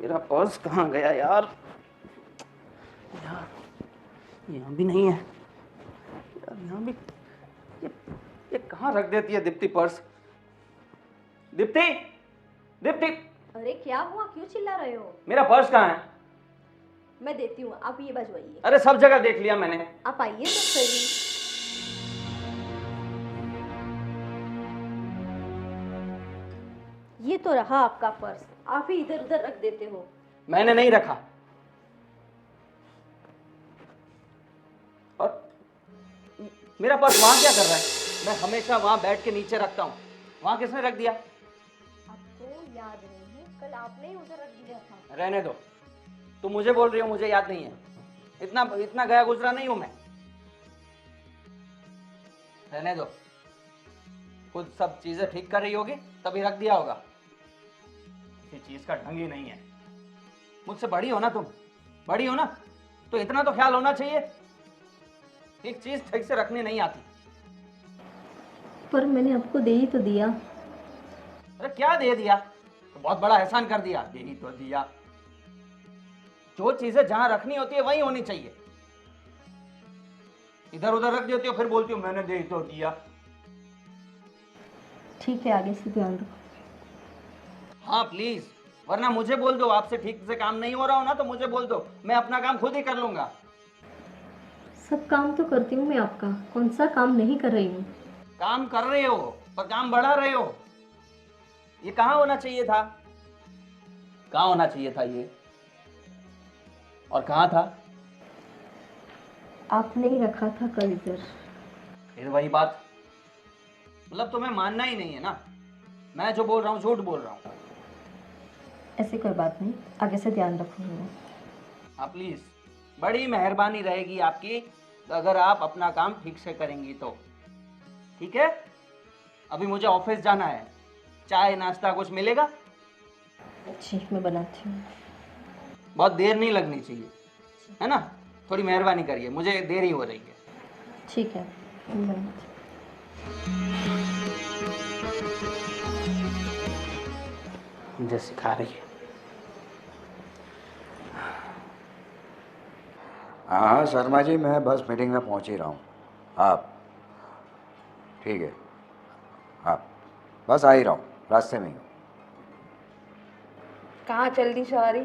मेरा पर्स कहाँ गया यार? यहाँ भी नहीं है यार, यहाँ भी। ये कहाँ रख देती है दीप्ति पर्स? दीप्ति, दीप्ति! अरे क्या हुआ, क्यों चिल्ला रहे हो? मेरा पर्स कहाँ है? मैं देती हूँ, आप ये बजवाइए। अरे सब जगह देख लिया मैंने। आप आइए तो सही। ये तो रहा आपका पर्स, आप ही इधर उधर रख देते हो। मैंने नहीं रखा। और मेरा पर्स वहां क्या कर रहा है? मैं हमेशा वहां बैठ के नीचे रखता हूँ, वहां किसने रख दिया? आपको याद नहीं है, कल आपने ही उधर रख दिया था। रहने दो, तुम मुझे बोल रही हो मुझे याद नहीं है? इतना इतना गया गुजरा नहीं हूं मैं। रहने दो, खुद सब चीजें ठीक कर रही होगी तभी रख दिया होगा। किसी चीज का ढंग ही नहीं है। मुझसे बड़ी हो ना तुम, बड़ी हो ना, तो इतना तो ख्याल होना चाहिए। एक चीज ठीक से रखनी नहीं आती। पर मैंने आपको दे ही तो दिया। अरे क्या दे दिया? तो बहुत बड़ा एहसान कर दिया। दे ही तो दिया। जो चीजें जहां रखनी होती है वहीं होनी चाहिए। इधर उधर रख देती हो फिर बोलती हो मैंने दे ही तो दिया। ठीक है, आगे से ध्यान रखो। हाँ प्लीज, वरना मुझे बोल दो। आपसे ठीक से काम नहीं हो रहा हो ना तो मुझे बोल दो, मैं अपना काम खुद ही कर लूंगा। सब काम तो करती हूँ मैं आपका, कौन सा काम नहीं कर रही हूँ? काम कर रहे हो पर काम बढ़ा रहे हो। ये कहाँ होना चाहिए था? कहाँ होना चाहिए था ये? और कहाँ था? आपने ही रखा था कल इधर। फिर वही बात। मतलब तुम्हें मानना ही नहीं है ना? मैं जो बोल रहा हूँ झूठ बोल रहा हूँ। ऐसी कोई बात नहीं, आगे से ध्यान रखूंगी। हाँ प्लीज, बड़ी मेहरबानी रहेगी आपकी अगर आप अपना काम ठीक से करेंगी तो। ठीक है, अभी मुझे ऑफिस जाना है। चाय नाश्ता कुछ मिलेगा? जी मैं बनाती हूँ। बहुत देर नहीं लगनी चाहिए, है ना? थोड़ी मेहरबानी करिए, मुझे देर ही हो रही है। ठीक है, मैं बनाती हूँ। मुझे सिखा रही है। हाँ हाँ शर्मा जी, मैं बस मीटिंग में पहुंच ही रहा हूँ। आप ठीक है? हाँ बस आ ही रहा हूँ, रास्ते में ही हूँ। कहाँ चल दी सवारी?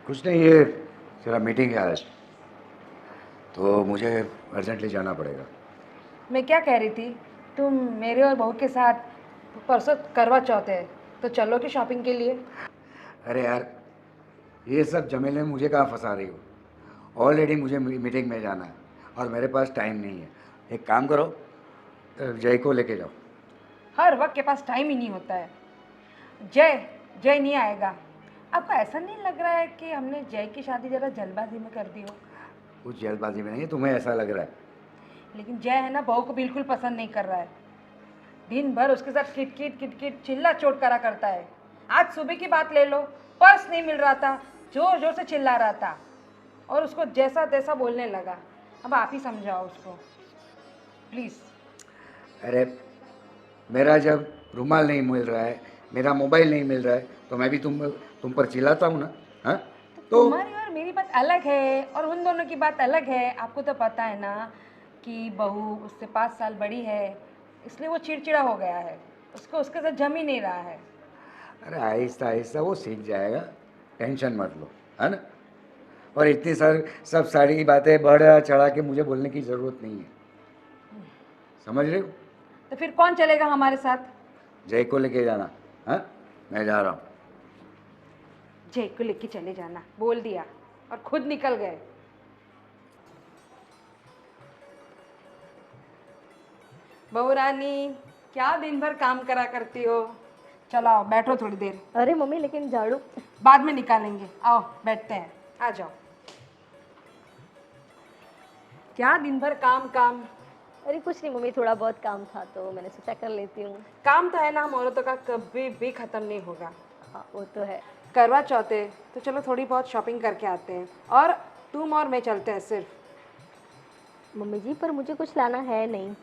कुछ नहीं, ये जरा मीटिंग है आज, तो मुझे अर्जेंटली जाना पड़ेगा। मैं क्या कह रही थी, तुम मेरे और बहू के साथ परसों करवा चौथ है तो चलो कि शॉपिंग के लिए? अरे यार, ये सब झमेले में मुझे कहाँ फंसा रही हो? ऑलरेडी मुझे मीटिंग में जाना है और मेरे पास टाइम नहीं है। एक काम करो, जय को लेके जाओ। हर वक्त के पास टाइम ही नहीं होता है। जय जय नहीं आएगा। आपको ऐसा नहीं लग रहा है कि हमने जय की शादी ज़रा जल्दबाजी में कर दी हो? कुछ जल्दबाजी में नहीं है, तुम्हें ऐसा लग रहा है। लेकिन जय है ना, बहू को बिल्कुल पसंद नहीं कर रहा है। दिन भर उसके साथ किटकिट किटकिट चिल्ला चोट करा करता है। आज सुबह की बात ले लो, पर्स नहीं मिल रहा था, जोर जोर से चिल्ला रहा था और उसको जैसा तैसा बोलने लगा। अब आप ही समझाओ उसको प्लीज़। अरे मेरा जब रुमाल नहीं मिल रहा है, मेरा मोबाइल नहीं मिल रहा है, तो मैं भी तुम पर चिल्लाता हूँ ना? हाँ तो तुम्हारी और मेरी बात अलग है और उन दोनों की बात अलग है। आपको तो पता है ना कि बहू उससे 5 साल बड़ी है, इसलिए वो चिड़चिड़ा हो गया है। उसको उसके साथ जम ही नहीं रहा है। अरे आहिस्ता आहिस्ता वो सीख जाएगा, टेंशन मत लो, है ना? और इतनी सब सारी बातें बढ़ा चढ़ा के मुझे बोलने की ज़रूरत नहीं है, समझ रहे हो? तो फिर कौन चलेगा हमारे साथ? जय को लेके जाना। हाँ मैं जा रहा हूँ। जय को लेके चले जाना बोल दिया और खुद निकल गए। बहू रानी, क्या दिन भर काम करा करती हो? चलो आओ बैठो थोड़ी देर। अरे मम्मी, लेकिन झाड़ू बाद में निकालेंगे, आओ बैठते हैं, आ जाओ। क्या दिन भर काम काम? अरे कुछ नहीं मम्मी, थोड़ा बहुत काम था तो मैंने सोचा कर लेती हूँ। काम तो है ना, हम औरतों का कभी भी ख़त्म नहीं होगा। हाँ वो तो है। करवा चौथ है तो चलो थोड़ी बहुत शॉपिंग करके आते हैं और तुम और मैं चलते हैं सिर्फ। मम्मी जी, पर मुझे कुछ लाना है नहीं,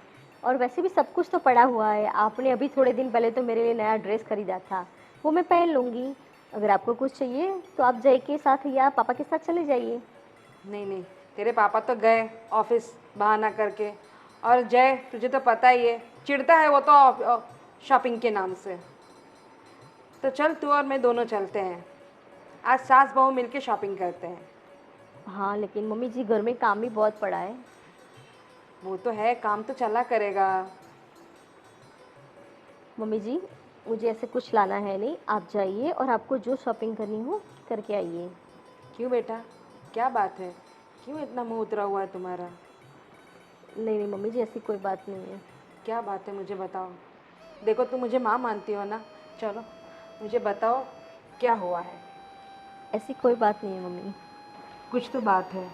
और वैसे भी सब कुछ तो पड़ा हुआ है। आपने अभी थोड़े दिन पहले तो मेरे लिए नया ड्रेस खरीदा था, वो मैं पहन लूँगी। अगर आपको कुछ चाहिए तो आप जय के साथ या पापा के साथ चले जाइए। नहीं नहीं, तेरे पापा तो गए ऑफिस बहाना करके। और जय, तुझे तो पता ही है, चिढ़ता है वो तो शॉपिंग के नाम से। तो चल, तू और मैं दोनों चलते हैं, आज सास बहू मिलके शॉपिंग करते हैं। हाँ लेकिन मम्मी जी घर में काम भी बहुत पड़ा है। वो तो है, काम तो चला करेगा। मम्मी जी मुझे ऐसे कुछ लाना है नहीं, आप जाइए और आपको जो शॉपिंग करनी हो करके आइए। क्यों बेटा, क्या बात है, क्यों इतना मुंह उतरा हुआ है तुम्हारा? नहीं नहीं मम्मी जी ऐसी कोई बात नहीं है। क्या बात है, मुझे बताओ। देखो, तुम मुझे माँ मानती हो ना, चलो मुझे बताओ क्या हुआ है। ऐसी कोई बात नहीं है मम्मी। कुछ तो बात है।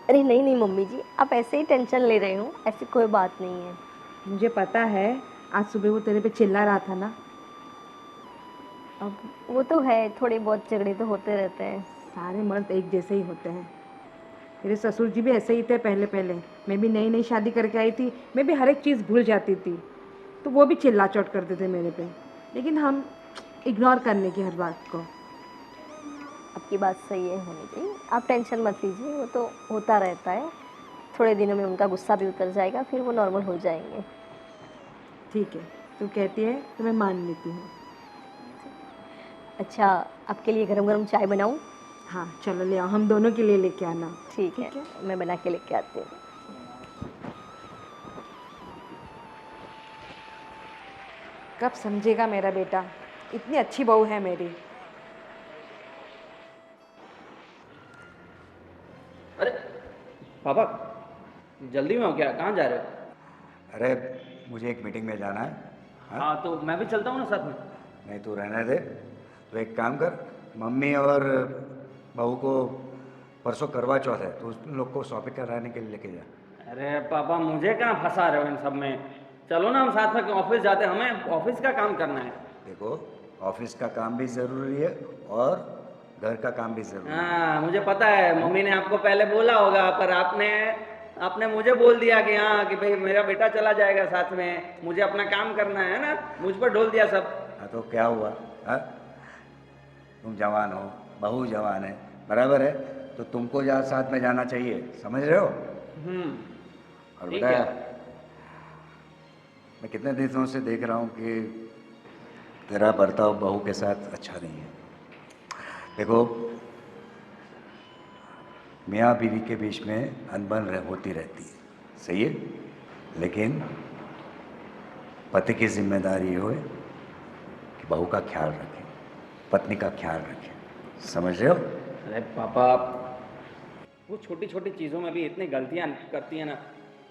अरे नहीं नहीं मम्मी जी, आप ऐसे ही टेंशन ले रहे हो, ऐसी कोई बात नहीं है। मुझे पता है, आज सुबह वो तेरे पे चिल्ला रहा था ना। अब वो तो है, थोड़े बहुत झगड़े तो होते रहते हैं। सारे मर्द एक जैसे ही होते हैं। मेरे ससुर जी भी ऐसे ही थे पहले पहले। मैं भी नई नई शादी करके आई थी, मैं भी हर एक चीज़ भूल जाती थी, तो वो भी चिल्ला चोट करते थे मेरे पे, लेकिन हम इग्नोर करने की हर बात को। आपकी बात सही है मम्मी जी, आप टेंशन मत लीजिए, वो तो होता रहता है। थोड़े दिनों में उनका गुस्सा भी उतर जाएगा, फिर वो नॉर्मल हो जाएंगे। ठीक है, तू कहती है तो मैं मान लेती हूँ। अच्छा, आपके लिए गरम गरम चाय बनाऊं? हाँ चलो ले आओ, हम दोनों के लिए लेके आना। ठीक है, मैं बना के लेके आती हूँ। कब समझेगा मेरा बेटा, इतनी अच्छी बहू है मेरी। अरे पापा, जल्दी में हो क्या? कहाँ जा रहे हो? अरे मुझे एक मीटिंग में जाना है। हाँ, हाँ तो मैं भी चलता हूँ ना साथ में। नहीं तो रहने दे। तो एक काम कर, मम्मी और बहू को परसों करवा चौथ है, तो उन लोग को शॉपिंग कराने के लिए लेके जा। अरे पापा, मुझे कहाँ फंसा रहे हो इन सब में? चलो ना, हम साथ में ऑफिस जाते हैं, हमें ऑफिस का काम करना है। देखो, ऑफिस का काम भी ज़रूरी है और घर का काम भी ज़रूरी है। हाँ मुझे पता है, मम्मी ने आपको पहले बोला होगा, पर आपने आपने मुझे बोल दिया कि हाँ कि भाई मेरा बेटा चला जाएगा साथ में, मुझे अपना काम करना है ना, मुझ पर ढोल दिया सब। हाँ तो क्या हुआ? हाँ, तुम जवान हो, बहू जवान है, बराबर है, तो तुमको जहाँ साथ में जाना चाहिए, समझ रहे हो? और ठीक बताया, है। मैं कितने दिनों से देख रहा हूँ कि तेरा बर्ताव बहू के साथ अच्छा नहीं है। देखो, मियाँ बीवी के बीच में अनबन होती रहती है, सही है, लेकिन पति की जिम्मेदारी हो कि बहू का ख्याल रखें, पत्नी का ख्याल रखें, समझ रहे हो? अरे पापा, वो छोटी छोटी चीज़ों में भी इतनी गलतियाँ करती है ना,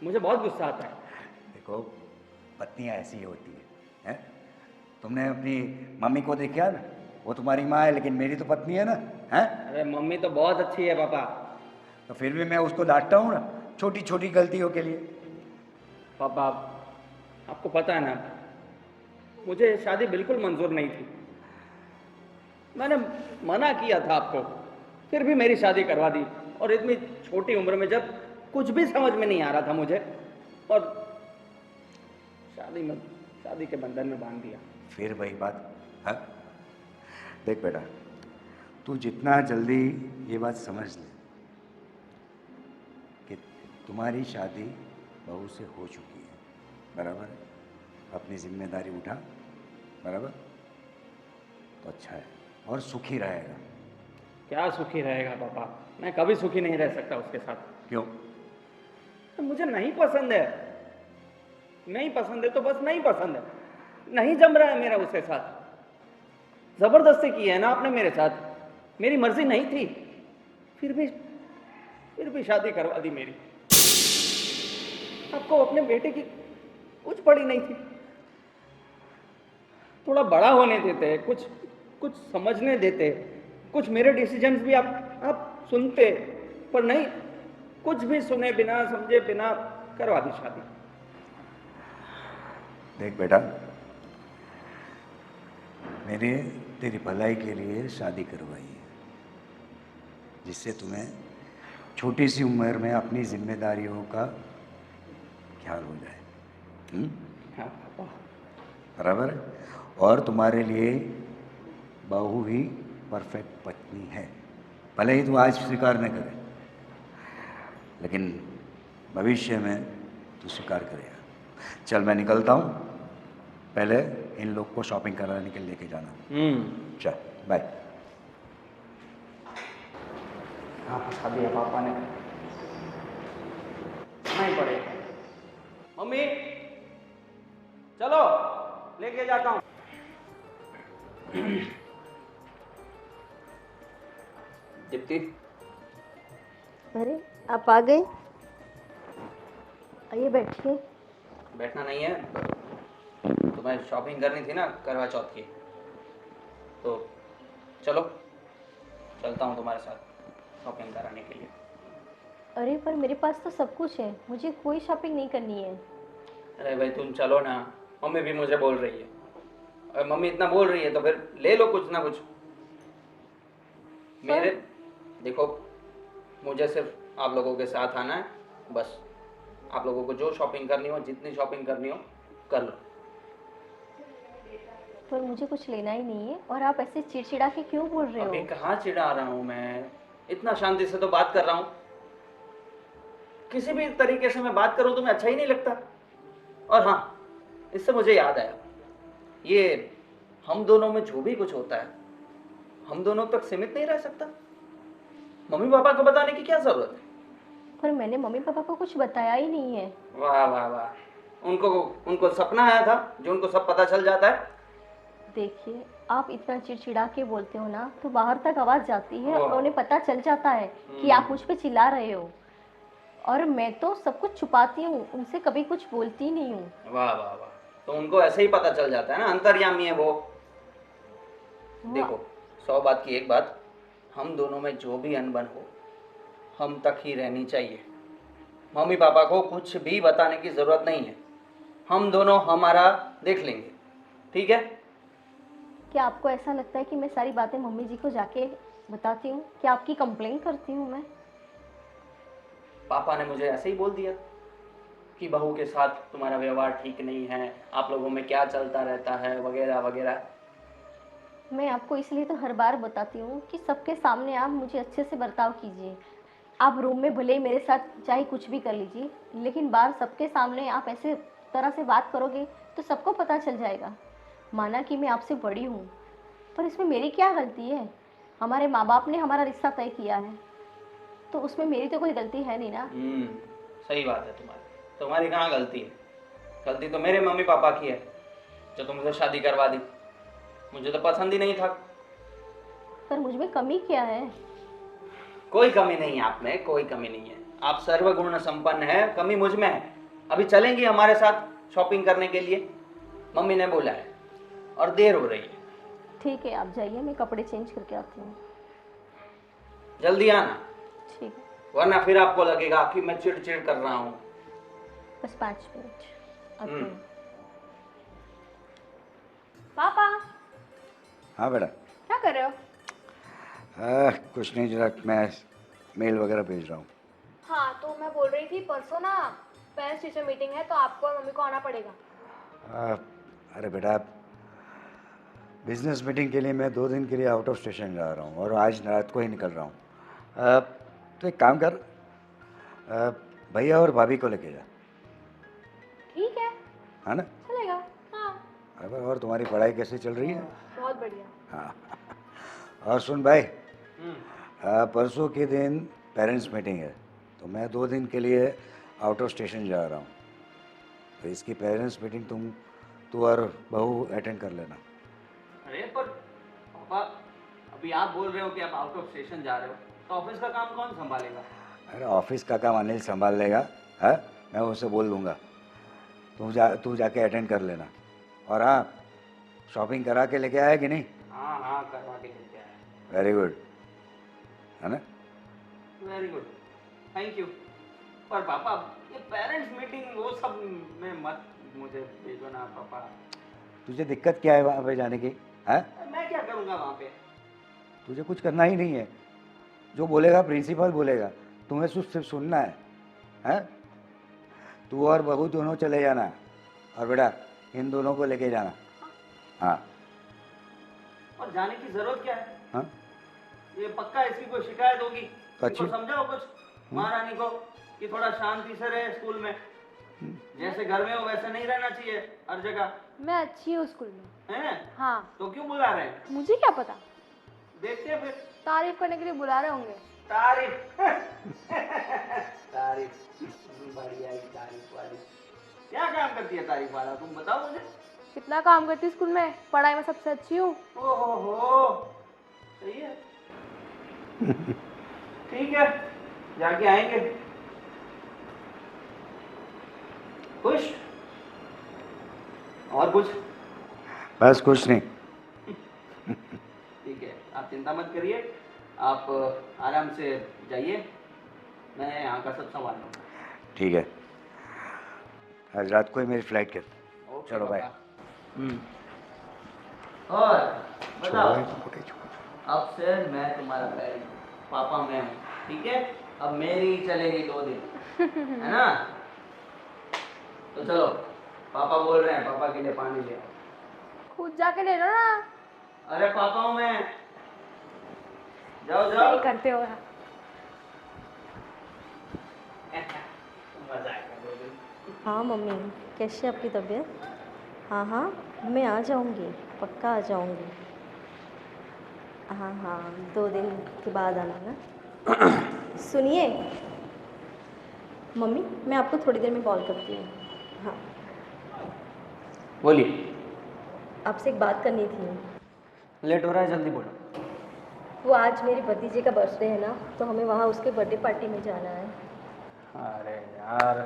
मुझे बहुत गुस्सा आता है। देखो, पत्नियाँ ऐसी ही होती हैं। तुमने अपनी मम्मी को देखा ना, वो तुम्हारी माँ है लेकिन मेरी तो पत्नी है ना, हैं? अरे मम्मी तो बहुत अच्छी है पापा। तो फिर भी मैं उसको डांटता हूँ ना, छोटी छोटी गलतियों के लिए। पापा, आपको पता है ना, मुझे शादी बिल्कुल मंजूर नहीं थी। मैंने मना किया था आपको, फिर भी मेरी शादी करवा दी, और इतनी छोटी उम्र में, जब कुछ भी समझ में नहीं आ रहा था मुझे, और शादी के बंधन में बांध दिया। फिर वही बात। हाँ, देख बेटा, तू जितना जल्दी ये बात समझ ले कि तुम्हारी शादी बहू से हो चुकी है, बराबर है, अपनी जिम्मेदारी उठा, बराबर, तो अच्छा है और सुखी रहेगा। क्या सुखी रहेगा पापा? मैं कभी सुखी नहीं रह सकता उसके साथ। क्यों? तो मुझे नहीं पसंद है, नहीं पसंद है तो बस नहीं पसंद है, नहीं जम रहा है मेरा उसके साथ। जबरदस्ती की है ना आपने मेरे साथ, मेरी मर्जी नहीं थी, फिर भी शादी करवा दी मेरी। आपको अपने बेटे की कुछ पड़ी नहीं थी, थोड़ा बड़ा होने देते, कुछ समझने देते, कुछ मेरे डिसीजंस भी आप सुनते, पर नहीं, कुछ भी सुने बिना समझे बिना करवा दी शादी। देख बेटा, मैंने तेरी भलाई के लिए शादी करवाई है, जिससे तुम्हें छोटी सी उम्र में अपनी जिम्मेदारियों का ख्याल हो जाए। हाँ पापा। बराबर है, और तुम्हारे लिए बहू ही परफेक्ट पत्नी है, भले ही तू आज स्वीकार न करे, लेकिन भविष्य में तू स्वीकार करेगा। चल मैं निकलता हूँ, पहले इन लोग को शॉपिंग कराने के लिए लेके जाना। चल बाय। हाँ फंसा दिया पापा ने, नहीं पड़ेगा। मम्मी चलो लेके जाता हूँ। दीप्ति, अरे आप आ गए, आइए बैठिए। बैठना नहीं है, तुम्हें शॉपिंग करनी थी ना करवा चौथ की, तो चलो चलता हूँ तुम्हारे साथ शॉपिंग कराने के लिए। अरे पर मेरे पास तो सब कुछ है, मुझे कोई शॉपिंग नहीं करनी है। अरे भाई तुम चलो ना, मम्मी भी मुझे बोल रही है, और मम्मी इतना बोल रही है तो फिर ले लो कुछ ना कुछ। मेरे देखो, मुझे सिर्फ आप लोगों के साथ आना है, बस आप लोगों को जो शॉपिंग करनी हो, जितनी शॉपिंग करनी हो कर लो। पर मुझे कुछ लेना ही नहीं है, और आप ऐसे चिड़चिड़ा के क्यों बोल रहे अभी हो? कहाँ चिढ़ा रहा हूँ मैं, इतना शांति से तो बात कर रहा हूँ। किसी भी तरीके से मैं बात करूँ तुम्हें अच्छा ही नहीं लगता। और हाँ, इससे मुझे याद आया, ये हम दोनों में जो भी कुछ होता है हम दोनों तक सीमित नहीं रह सकता। मम्मी पापा को बताने की क्या जरूरत है? पर मैंने मम्मी पापा को कुछ बताया ही नहीं है। वाह वाह वाह, उनको सपना आया था जो उनको सब पता चल जाता है। देखिए, आप इतना चिड़चिड़ा के बोलते हो ना तो बाहर तक आवाज़ जाती है और वाह। उन्हें पता चल जाता है कि आप मुझ पे चिल्ला रहे हो। और मैं तो सब कुछ छुपाती हूँ, उनसे कभी कुछ बोलती नहीं हूँ। वाह वाह वाह, तो उनको ऐसे ही पता चल जाता है ना, अंतर्यामी है वो। देखो, 100 बात की एक बात, हम दोनों में जो भी अनबन हो हम तक ही रहनी चाहिए। मम्मी पापा को कुछ भी बताने की जरूरत नहीं है, हम दोनों हमारा देख लेंगे, ठीक है? क्या आपको ऐसा लगता है कि मैं सारी बातें मम्मी जी को जाके बताती हूँ? क्या आपकी कंप्लेन करती हूँ मैं? पापा ने मुझे ऐसे ही बोल दिया कि बहू के साथ तुम्हारा व्यवहार ठीक नहीं है, आप लोगों में क्या चलता रहता है, वगैरह वगैरह। मैं आपको इसलिए तो हर बार बताती हूँ कि सबके सामने आप मुझे अच्छे से बर्ताव कीजिए। आप रूम में भले ही मेरे साथ चाहे कुछ भी कर लीजिए, लेकिन बाहर सबके सामने आप ऐसे तरह से बात करोगे तो सबको पता चल जाएगा। माना कि मैं आपसे बड़ी हूँ, पर इसमें मेरी क्या गलती है? हमारे माँ बाप ने हमारा रिश्ता तय किया है, तो उसमें मेरी तो कोई गलती है नहीं ना। सही बात है तुम्हारी कहाँ गलती है? गलती तो मेरे मम्मी पापा की है जो तुमसे शादी करवा दी। मुझे तो पसंद ही नहीं था। पर मुझ में कमी क्या है? कोई कमी नहीं है आप में, कोई कमी नहीं है, आप सर्वगुण संपन्न है, कमी मुझ में है। अभी चलेंगी हमारे साथ शॉपिंग करने के लिए, मम्मी ने बोला है, और देर हो रही है। ठीक है, आप जाइए, मैं कपड़े चेंज करके आती हूँ। जल्दी आना, ठीक है, वरना फिर आपको लगेगा कि मैं चिड़चिड़ कर रहा हूँ। बस 5 मिनट आती हम्म। हूँ। पापा, हाँ बेटा। क्या कर रहे हो? कुछ नहीं, जरा मैं मेल वगैरह भेज रहा हूँ। हाँ, तो मैं बोल रही थी परसों ना पेरेंट्स टीचर मीटिंग है, तो आपको और मम्मी को आना पड़ेगा। अरे बेटा, बिजनेस मीटिंग के लिए मैं 2 दिन के लिए आउट ऑफ स्टेशन जा रहा हूँ और आज रात को ही निकल रहा हूँ। तो एक काम कर, भैया और भाभी को लेके जा, ठीक है, है ना? चलेगा। हाँ, अरे और तुम्हारी पढ़ाई कैसी चल रही है? बहुत बढ़िया। हाँ। और सुन भाई, परसों के दिन पेरेंट्स मीटिंग है, तो मैं 2 दिन के लिए आउट ऑफ स्टेशन जा रहा हूँ, तो इसकी पेरेंट्स मीटिंग तू और बहू अटेंड कर लेना। अरे पर पापा, अभी आप बोल रहे हो कि आप आउट ऑफ स्टेशन जा रहे हो, तो ऑफिस का काम कौन संभालेगा? अरे ऑफिस का काम अनिल संभाल लेगा, है? मैं उसे बोल दूंगा, तू जाके अटेंड कर लेना। और हाँ, शॉपिंग करा के लेके आया कि नहीं? हाँ हाँ, करवा के लेके आया। वेरी गुड, है ना? Very good, thank you. पर पापा, ये पेरेंट्स मीटिंग वो सब में मत मुझे भेजो ना पापा। तुझे दिक्कत क्या है वहाँ पे जाने की? है? मैं क्या करूँगा वहाँ पे? तुझे कुछ करना ही नहीं है, जो बोलेगा प्रिंसिपल बोलेगा, तुम्हें सिर्फ सुनना है? तू और बहू दोनों चले जाना, और बेटा इन दोनों को लेके जाना। हाँ। और जाने की जरूरत क्या है? हाँ, ये पक्का इसकी कोई शिकायत होगी। अच्छी। इसको समझाओ कुछ महारानी को कि थोड़ा शांति से रहे स्कूल में। जैसे घर में हो वैसे नहीं रहना चाहिए हर जगह। मैं अच्छी हूँ स्कूल में। हैं? हाँ, तो क्यों बुला रहे हैं? मुझे क्या पता, देखते हैं फिर। तारीफ करने के लिए बुला रहे होंगे। तारीफ तारीफ बढ़िया ही तारीफ वाली। क्या काम करती है तारीफ वाला, तुम बताओ मुझे। कितना काम करती हूँ स्कूल में, पढ़ाई में सबसे अच्छी हूँ। ओहो सही है। ठीक है, जाके आएंगे। खुश? और कुछ? बस कुछ नहीं। ठीक है, आप चिंता मत करिए, आप आराम से जाइए, मैं यहाँ का सब संभाल लूँगा। ठीक है, आज रात को ही मेरी फ्लाइट कर। ओके चलो बाय। और बताओ, छोड़ो। अब से मैं तुम्हारा पेरेंट, पापा मैं हूँ, ठीक है? अब मेरी चलेगी 2 दिन, है ना? तो चलो, पापा बोल रहे हैं, पापा के लिए पानी ले आओ। खुद जाके ले लो ना। अरे पापा हूँ मैं, जाओ जाओ। सही करते हो यार। मजा आएगा 2 दिन। हाँ मम्मी, कैसी है आपकी तबीयत? हाँ हाँ, मैं आ जाऊँगी, पक्का आ जाऊँगी। हाँ हाँ, 2 दिन के बाद आना ना। सुनिए मम्मी, मैं आपको थोड़ी देर में कॉल करती हूँ। हाँ, बोलिए। आपसे एक बात करनी थी। लेट हो रहा है, जल्दी बोलो। वो आज मेरे भतीजे का बर्थडे है ना, तो हमें वहाँ उसके बर्थडे पार्टी में जाना है। अरे यार,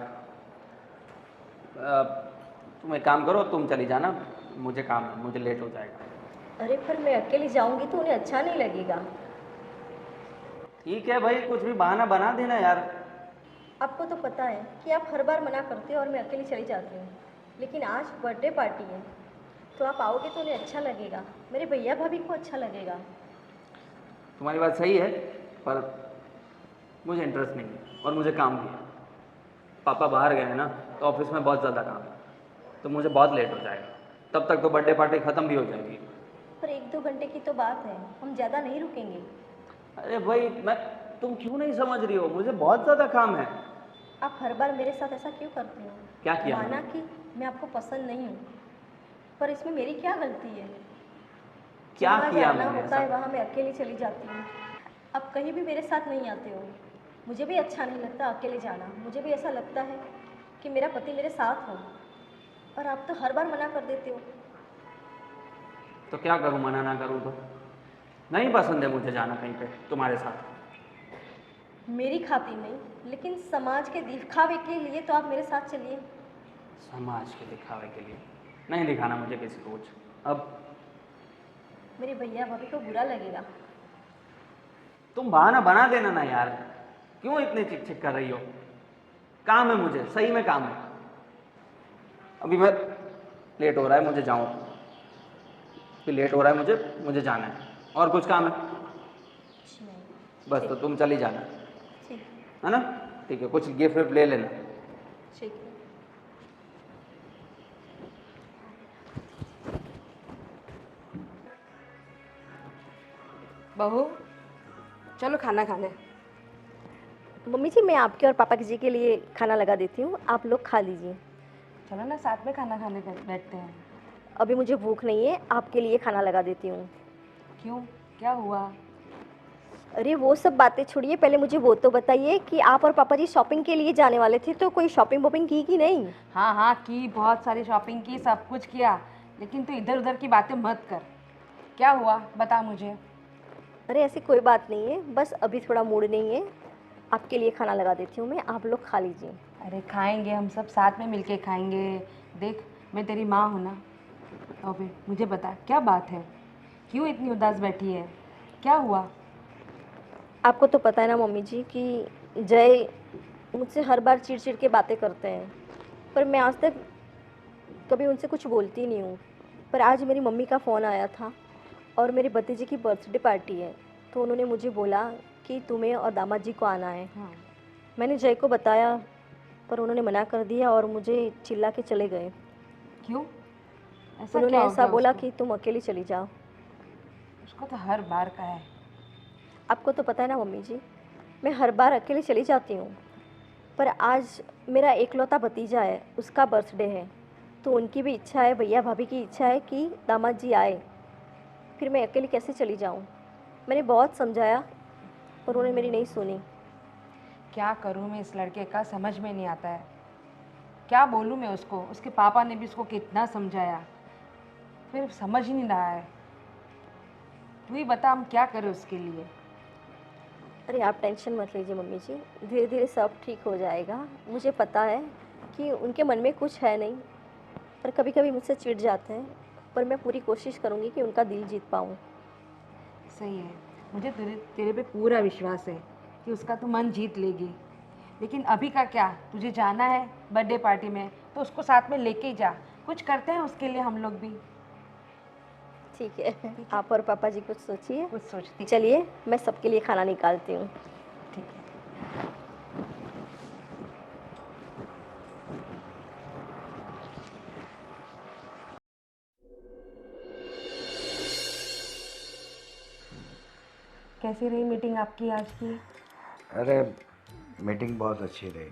तुम एक काम करो, तुम चली जाना, मुझे काम है, मुझे लेट हो जाएगा। अरे पर मैं अकेली जाऊँगी तो उन्हें अच्छा नहीं लगेगा। ठीक है भाई, कुछ भी बहाना बना देना यार। आपको तो पता है कि आप हर बार मना करते हो और मैं अकेली चली जाती हूँ, लेकिन आज बर्थडे पार्टी है तो आप आओगे तो उन्हें अच्छा लगेगा, मेरे भैया भाभी को अच्छा लगेगा। तुम्हारी बात सही है, पर मुझे इंटरेस्ट नहीं है और मुझे काम भी है। पापा बाहर गए हैं ना, तो ऑफिस में बहुत ज़्यादा काम है, तो मुझे बहुत लेट हो जाएगा। तब तक तो बर्थडे पार्टी ख़त्म भी हो जाएगी। पर 1-2 घंटे की तो बात है, हम ज़्यादा नहीं रुकेंगे। अरे भाई, तुम क्यों नहीं समझ रही हो, मुझे बहुत ज़्यादा काम है। आप हर बार मेरे साथ ऐसा क्यों करते हो? क्या किया माना मैंने? कि मैं आपको पसंद नहीं हूँ, पर इसमें मेरी क्या गलती है? क्या जहाँ किया जाना मैंने होता है ऐसा? वहाँ मैं अकेली चली जाती हूँ। आप कहीं भी मेरे साथ नहीं आते हो। मुझे भी अच्छा नहीं लगता अकेले जाना। मुझे भी ऐसा लगता है कि मेरा पति मेरे साथ हो, और आप तो हर बार मना कर देते हो। तो क्या करूँ, मना ना करूँ तो? नहीं पसंद है मुझे जाना कहीं पे तुम्हारे साथ। मेरी खातिर नहीं, लेकिन समाज के दिखावे के लिए तो आप मेरे साथ चलिए। समाज के दिखावे के लिए नहीं दिखाना मुझे किसी को कुछ। अब मेरे भैया भाभी को बुरा लगेगा। तुम बहाना बना देना ना यार, क्यों इतने चिक चिक कर रही हो? काम है मुझे, सही में काम है। अभी मैं लेट हो रहा है, मुझे जाऊँ, फिर लेट हो रहा है, मुझे जाना है, और कुछ काम है बस। तो तुम चली जाना, ठीक है ना? ठीक है, कुछ गिफ्ट विफ्ट ले लेना। ठीक है। बहू, चलो खाना खाने। मम्मी जी, मैं आपके और पापा जी के लिए खाना लगा देती हूँ, आप लोग खा लीजिए। चलो ना, साथ में खाना खाने बैठते हैं। अभी मुझे भूख नहीं है, आपके लिए खाना लगा देती हूँ। क्यों, क्या हुआ? अरे वो सब बातें छोड़िए, पहले मुझे वो तो बताइए कि आप और पापा जी शॉपिंग के लिए जाने वाले थे, तो कोई शॉपिंग वॉपिंग की कि नहीं? हाँ हाँ की, बहुत सारी शॉपिंग की, सब कुछ किया, लेकिन तू इधर उधर की बातें मत कर। क्या हुआ, बता मुझे। अरे ऐसी कोई बात नहीं है, बस अभी थोड़ा मूड नहीं है। आपके लिए खाना लगा देती हूँ मैं, आप लोग खा लीजिए। अरे खाएंगे, हम सब साथ में मिलके खाएंगे। देख, मैं तेरी माँ हूँ ना। अबे मुझे बता, क्या बात है, क्यों इतनी उदास बैठी है, क्या हुआ? आपको तो पता है ना मम्मी जी कि जय मुझसे हर बार चिड़ के बातें करते हैं, पर मैं आज तक कभी उनसे कुछ बोलती नहीं हूँ। पर आज मेरी मम्मी का फ़ोन आया था और मेरे भतीजे की बर्थडे पार्टी है, तो उन्होंने मुझे बोला कि तुम्हें और दामाद जी को आना है। हाँ। मैंने जय को बताया, पर उन्होंने मना कर दिया और मुझे चिल्ला के चले गए। क्यों, ऐसा उन्होंने क्या हो ऐसा गया बोला उसको? कि तुम अकेली चली जाओ। उसको तो हर बार का है, आपको तो पता है ना मम्मी जी, मैं हर बार अकेले चली जाती हूँ, पर आज मेरा एकलौता भतीजा है, उसका बर्थडे है, तो उनकी भी इच्छा है, भैया भाभी की इच्छा है कि दामाद जी आए। फिर मैं अकेले कैसे चली जाऊँ? मैंने बहुत समझाया पर उन्होंने मेरी नहीं सुनी। क्या करूँ मैं इस लड़के का, समझ में नहीं आता है। क्या बोलूँ मैं उसको? उसके पापा ने भी उसको कितना समझाया, फिर समझ ही नहीं रहा है। तू ही बता हम क्या करें उसके लिए। अरे आप टेंशन मत लीजिए मम्मी जी, धीरे धीरे सब ठीक हो जाएगा। मुझे पता है कि उनके मन में कुछ है नहीं, पर कभी कभी मुझसे चिढ़ जाते हैं, पर मैं पूरी कोशिश करूँगी कि उनका दिल जीत पाऊँ। सही है, मुझे तेरे पे पूरा विश्वास है कि उसका तू मन जीत लेगी। लेकिन अभी का क्या, तुझे जाना है बर्थडे पार्टी में तो उसको साथ में लेके ही जा। कुछ करते हैं उसके लिए हम लोग भी। ठीक है, आप और पापा जी कुछ सोचिए। कुछ सोचती। चलिए मैं सबके लिए खाना निकालती हूँ। ठीक है। कैसी रही मीटिंग आपकी आज की? अरे मीटिंग बहुत अच्छी रही।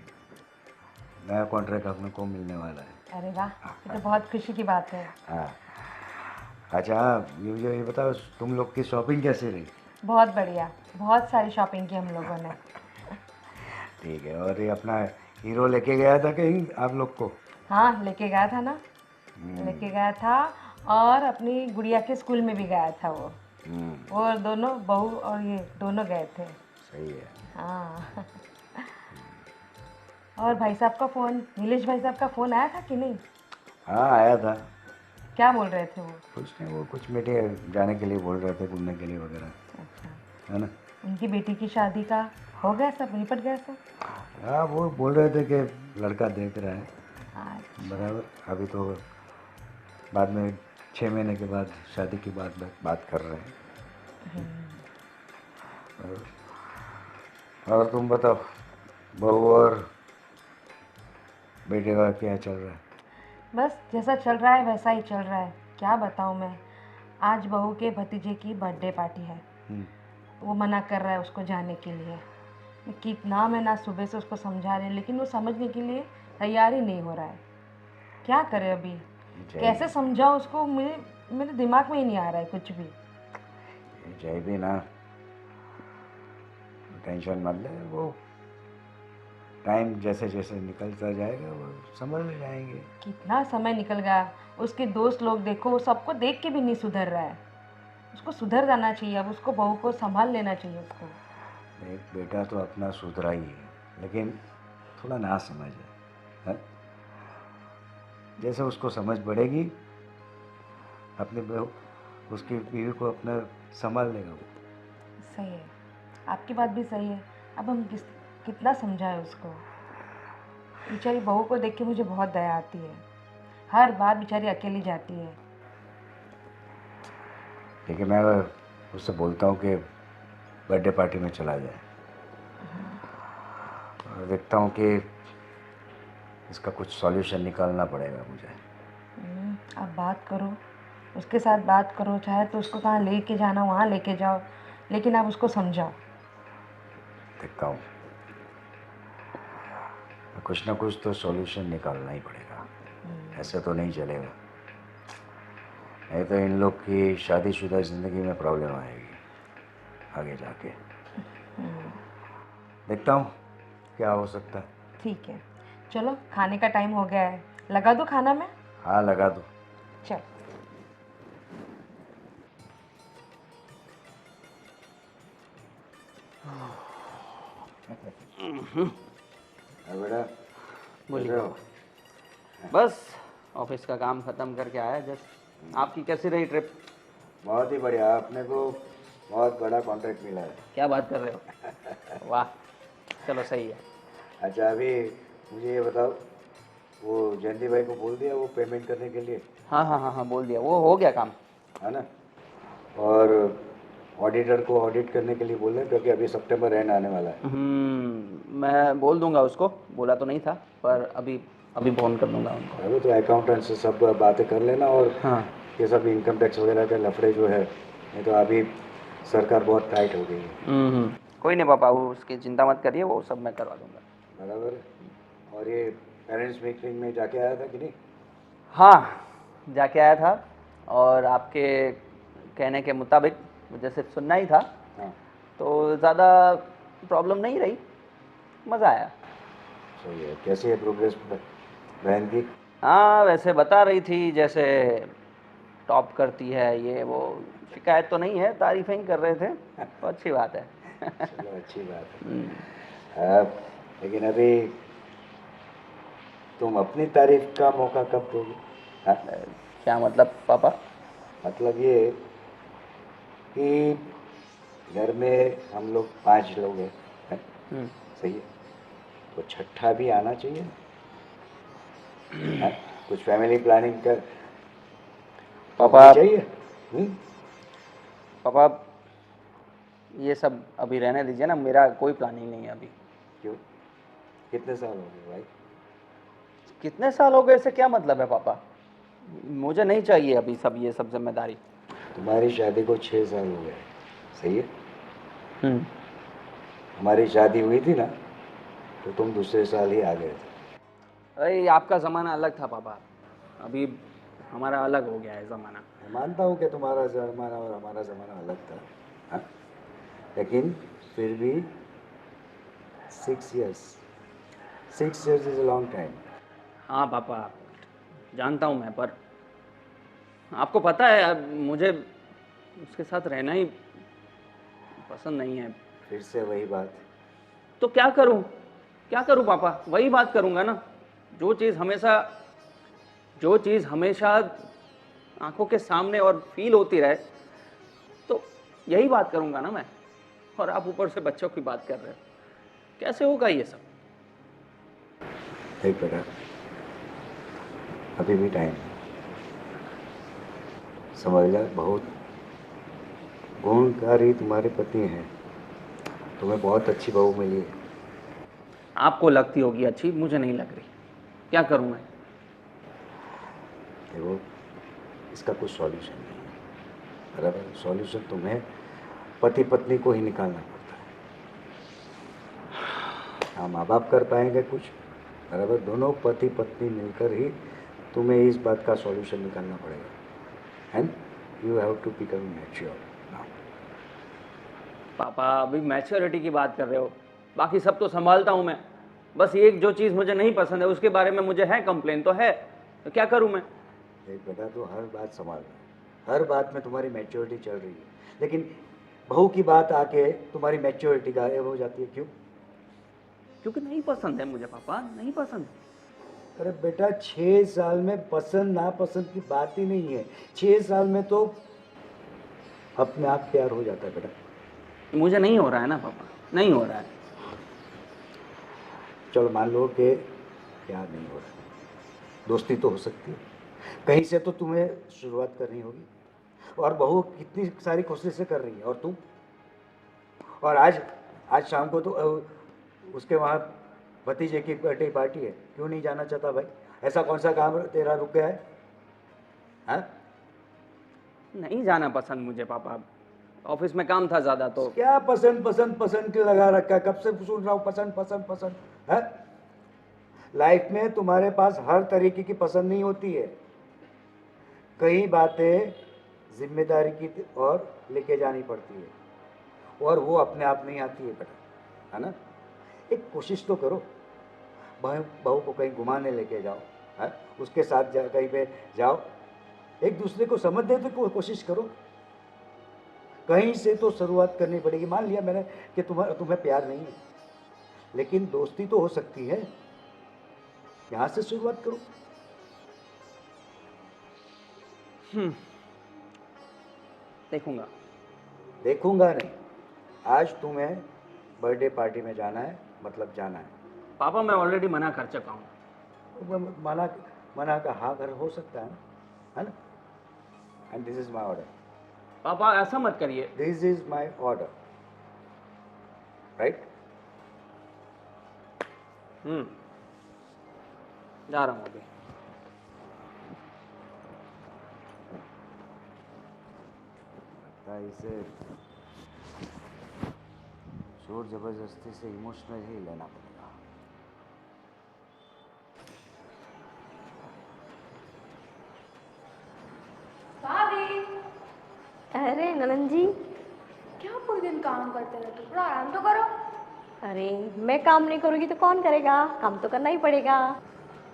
नया कॉन्ट्रैक्ट अपने को मिलने वाला है। अरे वाह, ये तो बहुत खुशी की बात है। हाँ। अच्छा हाँ, ये बताओ तुम लोग की शॉपिंग कैसी रही? बहुत बढ़िया, बहुत सारी शॉपिंग की हम लोगों ने। ठीक है। और ये अपना हीरो लेके गया था कहीं आप लोग को? हाँ लेके गया था ना, लेके गया था। और अपनी गुड़िया के स्कूल में भी गया था वो। वो दोनों, बहू और ये दोनों गए थे। सही है। हाँ। और भाई साहब का फ़ोन, नीलेश भाई साहब का फ़ोन आया था कि नहीं? हाँ आया था। क्या बोल रहे थे वो? कुछ नहीं, वो कुछ मीटिंग जाने के लिए बोल रहे थे, घूमने के लिए वगैरह, अच्छा। है ना। उनकी बेटी की शादी का हो गया सब, निपट गया सब? हाँ वो बोल रहे थे कि लड़का देख रहा है। अच्छा। बराबर। अभी तो बाद में 6 महीने के बाद शादी की बात कर रहे हैं। और तुम बताओ, बहू और बेटे का क्या चल रहा है? बस जैसा चल रहा है वैसा ही चल रहा है। क्या बताऊँ मैं, आज बहू के भतीजे की बर्थडे पार्टी है। वो मना कर रहा है उसको जाने के लिए। कितना मैं ना सुबह से उसको समझा रही हूँ, लेकिन वो समझने के लिए तैयार ही नहीं हो रहा है। क्या करे अभी, कैसे समझाऊँ उसको? मेरे दिमाग में ही नहीं आ रहा है कुछ भी। जय भी ना, टेंशन मत ले। वो टाइम जैसे जैसे निकलता जाएगा वो समझ में जाएंगे। कितना समय निकल गया, उसके दोस्त लोग देखो, वो सबको देख के भी नहीं सुधर रहा है। उसको सुधर जाना चाहिए, अब उसको बहू को संभाल लेना चाहिए उसको। एक बेटा तो अपना सुधरा ही है, लेकिन थोड़ा ना समझ है। जैसे उसको समझ बढ़ेगी, अपने बहू, उसकी बीवी को अपना संभाल लेगा वो। सही है, आपकी बात भी सही है। अब हम कितना समझाएं उसको। बेचारी बहू को देख के मुझे बहुत दया आती है। हर बार बेचारी अकेली जाती है। लेकिन मैं उससे बोलता हूँ कि बर्थडे पार्टी में चला जाए, और देखता हूँ कि इसका कुछ सॉल्यूशन निकालना पड़ेगा मुझे। आप बात करो, उसके साथ बात करो, चाहे तो उसको कहाँ लेके जाना वहाँ लेके जाओ, लेकिन आप उसको समझाओ। देखता हूँ, कुछ ना कुछ तो सॉल्यूशन निकालना ही पड़ेगा। ऐसे तो नहीं चलेगा, नहीं तो इन लोग की शादीशुदा ज़िंदगी में प्रॉब्लम आएगी आगे जाके। देखता हूँ क्या हो सकता है। ठीक है, चलो खाने का टाइम हो गया है, लगा दो खाना में? हाँ लगा दो। चल। बेटा बोलिए। बस ऑफिस का काम ख़त्म करके आया जस्ट। आपकी कैसी रही ट्रिप? बहुत ही बढ़िया, आपने को बहुत बड़ा कॉन्ट्रैक्ट मिला है। क्या बात कर रहे हो? वाह, चलो सही है। अच्छा अभी मुझे ये बताओ, वो जयंती भाई को बोल दिया वो पेमेंट करने के लिए? हाँ हाँ हाँ हाँ, बोल दिया, वो हो गया काम, है ना। और ऑडिटर को ऑडिट करने के लिए बोल रहे हैं, क्योंकि अभी सितंबर एंड आने वाला है। मैं बोल दूंगा उसको, बोला तो नहीं था पर अभी फ़ोन कर दूंगा उनको। अभी तो अकाउंटेंट से सब बातें कर लेना, और हाँ ये सब इनकम टैक्स वगैरह के लफड़े जो है, नहीं तो अभी सरकार बहुत टाइट हो गई है। कोई नहीं पापा, वो उसकी चिंता मत करिए, वो सब मैं करवा दूंगा। बराबर। और ये पेरेंट्स मीटिंग में जाके आया था कि नहीं? हाँ, जाके आया था, और आपके कहने के मुताबिक मुझे सिर्फ सुनना ही था, हाँ। तो ज़्यादा प्रॉब्लम नहीं रही, मज़ा आया। सही है। कैसी है प्रोग्रेस बहन की? हाँ, वैसे बता रही थी जैसे टॉप करती है, ये वो, शिकायत तो नहीं है, तारीफ़ें ही कर रहे थे, तो अच्छी बात है। चलो अच्छी बात है। लेकिन अभी तुम अपनी तारीफ का मौका कब दोगे? हाँ? क्या मतलब पापा? मतलब ये कि घर में हम लोग 5 लोग हैं? सही है, तो छठा भी आना चाहिए ना? हाँ? कुछ फैमिली प्लानिंग कर पापा होनी चाहिए। पापा, ये सब अभी रहने दीजिए ना, मेरा कोई प्लानिंग नहीं है अभी। क्यों? कितने साल हो गए भाई? कितने साल हो गए, इससे क्या मतलब है पापा? मुझे नहीं चाहिए अभी सब ये सब जिम्मेदारी। तुम्हारी शादी को 6 साल हो गए, सही है? हमारी शादी हुई थी ना, तो तुम दूसरे साल ही आ गए थे। अरे आपका ज़माना अलग था पापा, अभी हमारा अलग हो गया है ज़माना। मैं मानता हूँ कि तुम्हारा ज़माना और हमारा ज़माना अलग था, हाँ? लेकिन फिर भी 6 इज़ अ लॉन्ग टाइम। हाँ पापा, जानता हूँ मैं, पर आपको पता है अब मुझे उसके साथ रहना ही पसंद नहीं है। फिर से वही बात। तो क्या करूं, क्या करूं पापा? वही बात करूंगा ना, जो चीज़ हमेशा आंखों के सामने और फील होती रहे, तो यही बात करूंगा ना मैं। और आप ऊपर से बच्चों की बात कर रहे हो, कैसे होगा ये सब? देख बेटा, अभी भी टाइम है, समझ जा। बहुत गुणकारी तुम्हारे पति हैं, तुम्हें बहुत अच्छी बहू मिली है। आपको लगती होगी अच्छी, मुझे नहीं लग रही, क्या करूं मैं? देखो, इसका कुछ सॉल्यूशन नहीं है, बराबर? सॉल्यूशन तुम्हें पति पत्नी को ही निकालना पड़ता है। हाँ, माँ बाप कर पाएंगे कुछ, बराबर? दोनों पति पत्नी मिलकर ही तुम्हें इस बात का सॉल्यूशन निकालना पड़ेगा। And you have to become mature now. पापा अभी मैच्योरिटी की बात कर रहे हो, बाकी सब तो संभालता हूं मैं, बस एक जो चीज़ मुझे नहीं पसंद है उसके बारे में मुझे है कंप्लेन, तो है, तो क्या करूं मैं? देख बेटा, तो हर बात संभाल रहा है, हर बात में तुम्हारी मैच्योरिटी चल रही है, लेकिन बहू की बात आके तुम्हारी मैच्योरिटी गायब हो जाती है। क्यों? क्योंकि नहीं पसंद है मुझे पापा, नहीं पसंद। अरे बेटा, 6 साल में पसंद नापसंद की बात ही नहीं है। 6 साल में तो अपने आप प्यार हो जाता है बेटा। मुझे नहीं हो रहा है ना पापा, नहीं हो रहा है। चलो मान लो कि प्यार नहीं हो रहा, दोस्ती तो हो सकती है। कहीं से तो तुम्हें शुरुआत करनी होगी, और बहू कितनी सारी कोशिशें कर रही है, और तुम। और आज शाम को तो उसके वहाँ भतीजे की बर्थडे पार्टी है, क्यों नहीं जाना चाहता भाई? ऐसा कौन सा काम तेरा रुक गया है? हाँ? नहीं जाना पसंद मुझे पापा, ऑफिस में काम था ज़्यादा, तो क्या पसंद पसंद पसंद क्यों लगा रखा है? कब से सुन रहा हूँ पसंद पसंद पसंद है। लाइफ में तुम्हारे पास हर तरीके की पसंद नहीं होती है। कई बातें जिम्मेदारी की और लेके जानी पड़ती है, और वो अपने आप नहीं आती है बेटा, है ना? एक कोशिश तो करो, बहू को कहीं घुमाने लेके जाओ, है? उसके साथ कहीं पे जाओ, एक दूसरे को समझने की कोशिश करो। कहीं से तो शुरुआत करनी पड़ेगी। मान लिया मैंने कि तुम्हें प्यार नहीं है, लेकिन दोस्ती तो हो सकती है, यहाँ से शुरुआत करो। देखूंगा। देखूंगा नहीं, आज तुम्हें बर्थडे पार्टी में जाना है, मतलब जाना है। पापा मैं ऑलरेडी मना कर चुका हूँ। मना मना का हाँ घर हो सकता है ना? And this is my order. पापा ऐसा मत करिए। This is my order, right? जा रहा हूँ अभी। इसे जोर जबरदस्ती से इमोशनल ही लेना पड़ेगा। भाभी, अरे ननन जी, क्या पूरे दिन काम करते रहते हो? थोड़ा आराम तो करो। अरे मैं काम नहीं करूँगी तो कौन करेगा? काम तो करना ही पड़ेगा।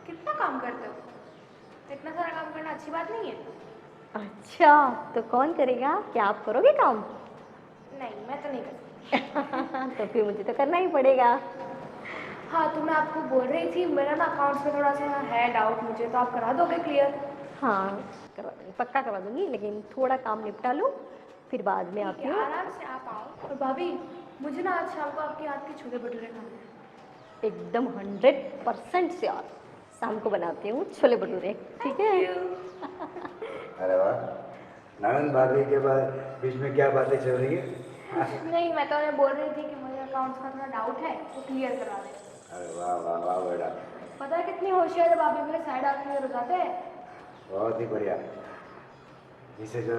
कितना काम करते हो? इतना सारा काम करना अच्छी बात नहीं है। अच्छा, तो कौन करेगा? क्या आप करोगे काम? नहीं, मैं तो नहीं कर सकती। तो फिर मुझे तो करना ही पड़ेगा। हाँ, तो मैं आपको बोल रही थी, मेरा ना अकाउंट्स में थोड़ा सा है डाउट मुझे, तो आप करा दोगे क्लियर? हाँ, करवा दूँगी, पक्का करवा दूँगी, लेकिन थोड़ा काम निपटा लूँ, फिर बाद में ठीक आती है, हूँ। आराम से आप आओ। और भाभी, मुझे ना आज शाम को आपके हाथ के छोले भटूरे खाने हैं। एकदम 100% श्योर। शाम को बनाती हूँ छोले भटूरे, ठीक है? अरे वाह, ननद भाभी के बाद बीच में क्या बातें चल रही है? नहीं, मैं तो उन्हें बोल रही थी कि मुझे अकाउंट्स का थोड़ा डाउट है, वो क्लियर करा दें। अरे वाह वाह वाह बेटा, पता है कितनी होशियार है भाभी, मेरे साइड आके क्लियर हो जाते हैं। बहुत ही बढ़िया। इसे जो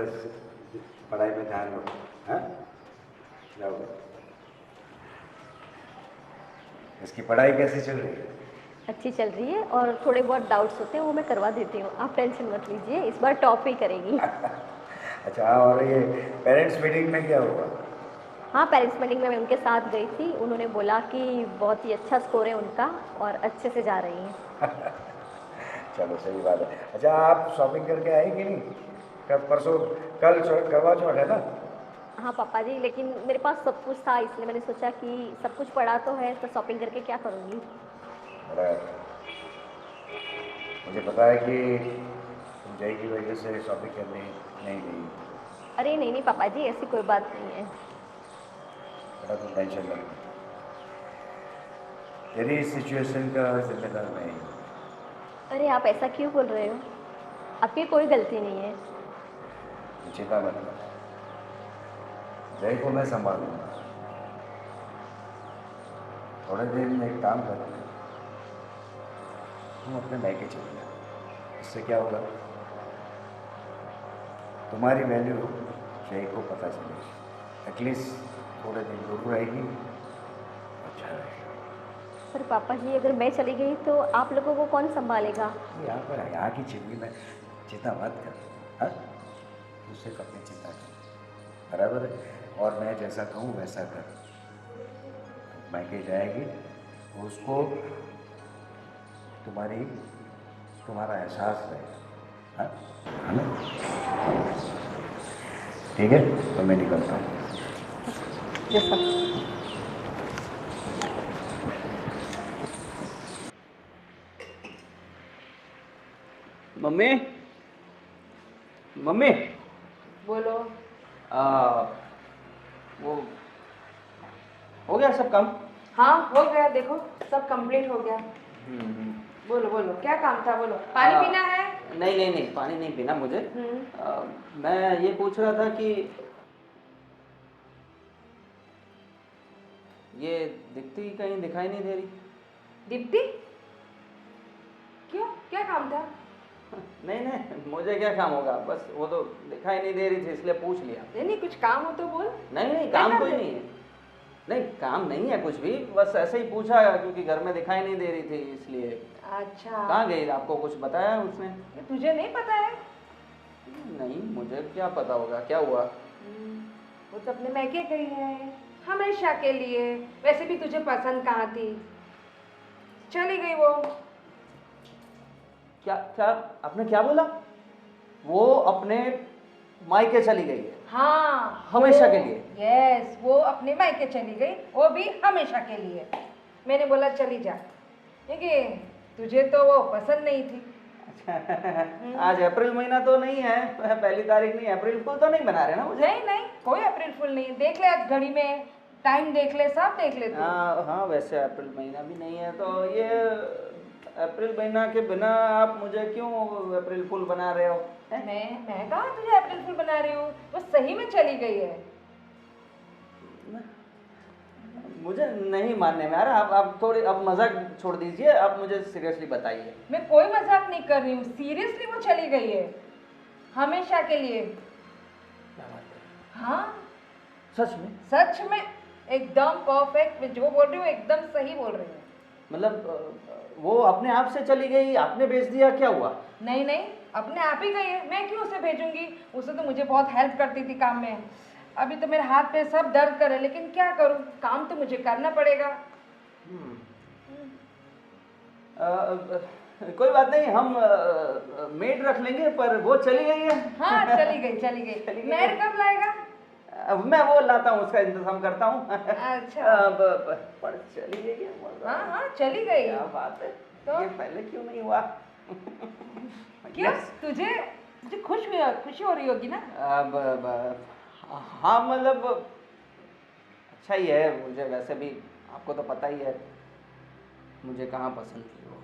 पढ़ाई में ध्यान रखो, हाँ? जाओ। इसकी पढ़ाई कैसी चल रही है? अच्छी चल रही है और थोड़े बहुत डाउट्स होते हैं वो मैं करवा देती हूँ, आप टेंशन मत लीजिए, इस बार टॉप ही करेगी। अच्छा, और ये पेरेंट्स मीटिंग में क्या हुआ? हाँ, पेरेंट्स मीटिंग में मैं उनके साथ गई थी, उन्होंने बोला कि बहुत ही अच्छा स्कोर है उनका और अच्छे से जा रही हैं। चलो सही बात है। अच्छा, आप शॉपिंग करके आए कि नहीं? कल परसों, कल करवा चौथ है ना? हाँ पापा जी, लेकिन मेरे पास सब कुछ था इसलिए मैंने सोचा कि सब कुछ पड़ा तो है तो शॉपिंग करके क्या करूँगी। अरे, मुझे पता है कि तुम जय की वजह से शॉपिंग करने नहीं गई। अरे नहीं नहीं पापा जी, ऐसी कोई बात नहीं है। बेटा तुम टेंशन मत लो, तेरी इस सिचुएशन का जिम्मेदार मैं ही हूँ। अरे आप ऐसा क्यों बोल रहे हो? आपकी कोई गलती नहीं है। तुम चिंता मत कर, जय को मैं संभालूंगा। थोड़े दिन एक काम करूँगा, तुम अपने मैके चले जाओ। इससे क्या होगा, तुम्हारी वैल्यू जय को पता चलेगी, एटलीस्ट थोड़े दिन दूर रहेगी, अच्छा रहेगा। पर पापा जी, अगर मैं चली गई तो आप लोगों को कौन संभालेगा? यहाँ की चिंता में चिंता मत कर, हाँ? तू सिर्फ अपनी चिंता कर, बराबर है? और मैं जैसा कहूँ वैसा कर। मैके जाएगी, उसको तुम्हारा एहसास रहेगा, हाँ? है ना? ठीक है, तो मैं निकलता हूँ। जैसा मम्मी, मम्मी, बोलो। वो हो गया सब काम? हाँ, हो गया, देखो सब कंप्लीट हो गया। बोलो बोलो, क्या काम था, बोलो। पानी पीना है? नहीं नहीं नहीं, पानी नहीं पीना मुझे। मैं ये पूछ रहा था कि ये दीप्ति कहीं दिखाई नहीं दे रही। दीप्ति? क्यों, क्या काम था? नहीं नहीं, मुझे क्या काम होगा, बस वो तो दिखाई नहीं दे रही थी इसलिए पूछ लिया। नहीं नहीं, कुछ काम हो तो बोल। नहीं नहीं, काम कोई नहीं है। नहीं, काम नहीं है कुछ भी, बस ऐसे ही पूछा क्योंकि घर में दिखाई नहीं दे रही थी इसलिए। अच्छा, कहाँ गई, आपको कुछ बताया उसने? ये तुझे नहीं पता है? नहीं, मुझे क्या पता होगा, क्या हुआ? वो तो अपने मैके गई है हमेशा के लिए। वैसे भी तुझे पसंद कहाँ थी, चली गई वो। क्या क्या आपने क्या बोला? वो अपने मायके चली गई है? हाँ, हमेशा के लिए? यस, वो अपने मायके चली गई, वो भी हमेशा के लिए। मैंने बोला चली जा, क्योंकि तुझे तो वो पसंद नहीं थी। आज अप्रैल महीना तो नहीं है, पहली तारीख नहीं, अप्रैल फूल तो नहीं बना रहे ना मुझे? नहीं नहीं, कोई अप्रैल फूल नहीं है। देख ले आज घड़ी में, टाइम देख ले, सब देख ले तू। हाँ हाँ, वैसे अप्रैल महीना भी नहीं है, तो ये अप्रैल महीना के बिना आप मुझे क्यों अप्रैल फूल बना रहे हो? मैं कहाँ तुझे अप्रैल फूल बना रही हूँ, वो सही में चली गई है। मुझे नहीं मानने में आ रहा। आप थोड़ी अब मजाक छोड़ दीजिए, आप मुझे सीरियसली बताइए। मैं कोई मजाक नहीं कर रही हूँ, सीरियसली वो चली गई है हमेशा के लिए। क्या बात है? हाँ, सच में? सच में, एकदम परफेक्ट। मैं जो बोल रही हूँ एकदम सही बोल रही हूँ। मतलब वो अपने आप से चली गई, आपने भेज दिया, क्या हुआ? नहीं नहीं, अपने आप ही गई है, मैं क्यों उसे भेजूंगी? उसे तो मुझे बहुत हेल्प करती थी काम में। अभी तो मेरे हाथ पे सब दर्द करे, लेकिन क्या करूँ, काम तो मुझे करना पड़ेगा। कोई बात नहीं, हम मेड रख लेंगे, पर वो चली गई है। हाँ चली गई चली गई। मैड कब लाएगा? मैं वो लाता हूँ, उसका इंतजाम करता हूँ। अच्छा। पर चली गई है। हाँ हाँ चली गई। क्या बात है, तो? ये पहले क्यों नहीं हुआ? क्यों? तुझे तुझे खुशी हो रही होगी ना? हाँ मतलब अच्छा ही है, मुझे वैसे भी आपको तो पता ही है मुझे कहाँ पसंद थी वो।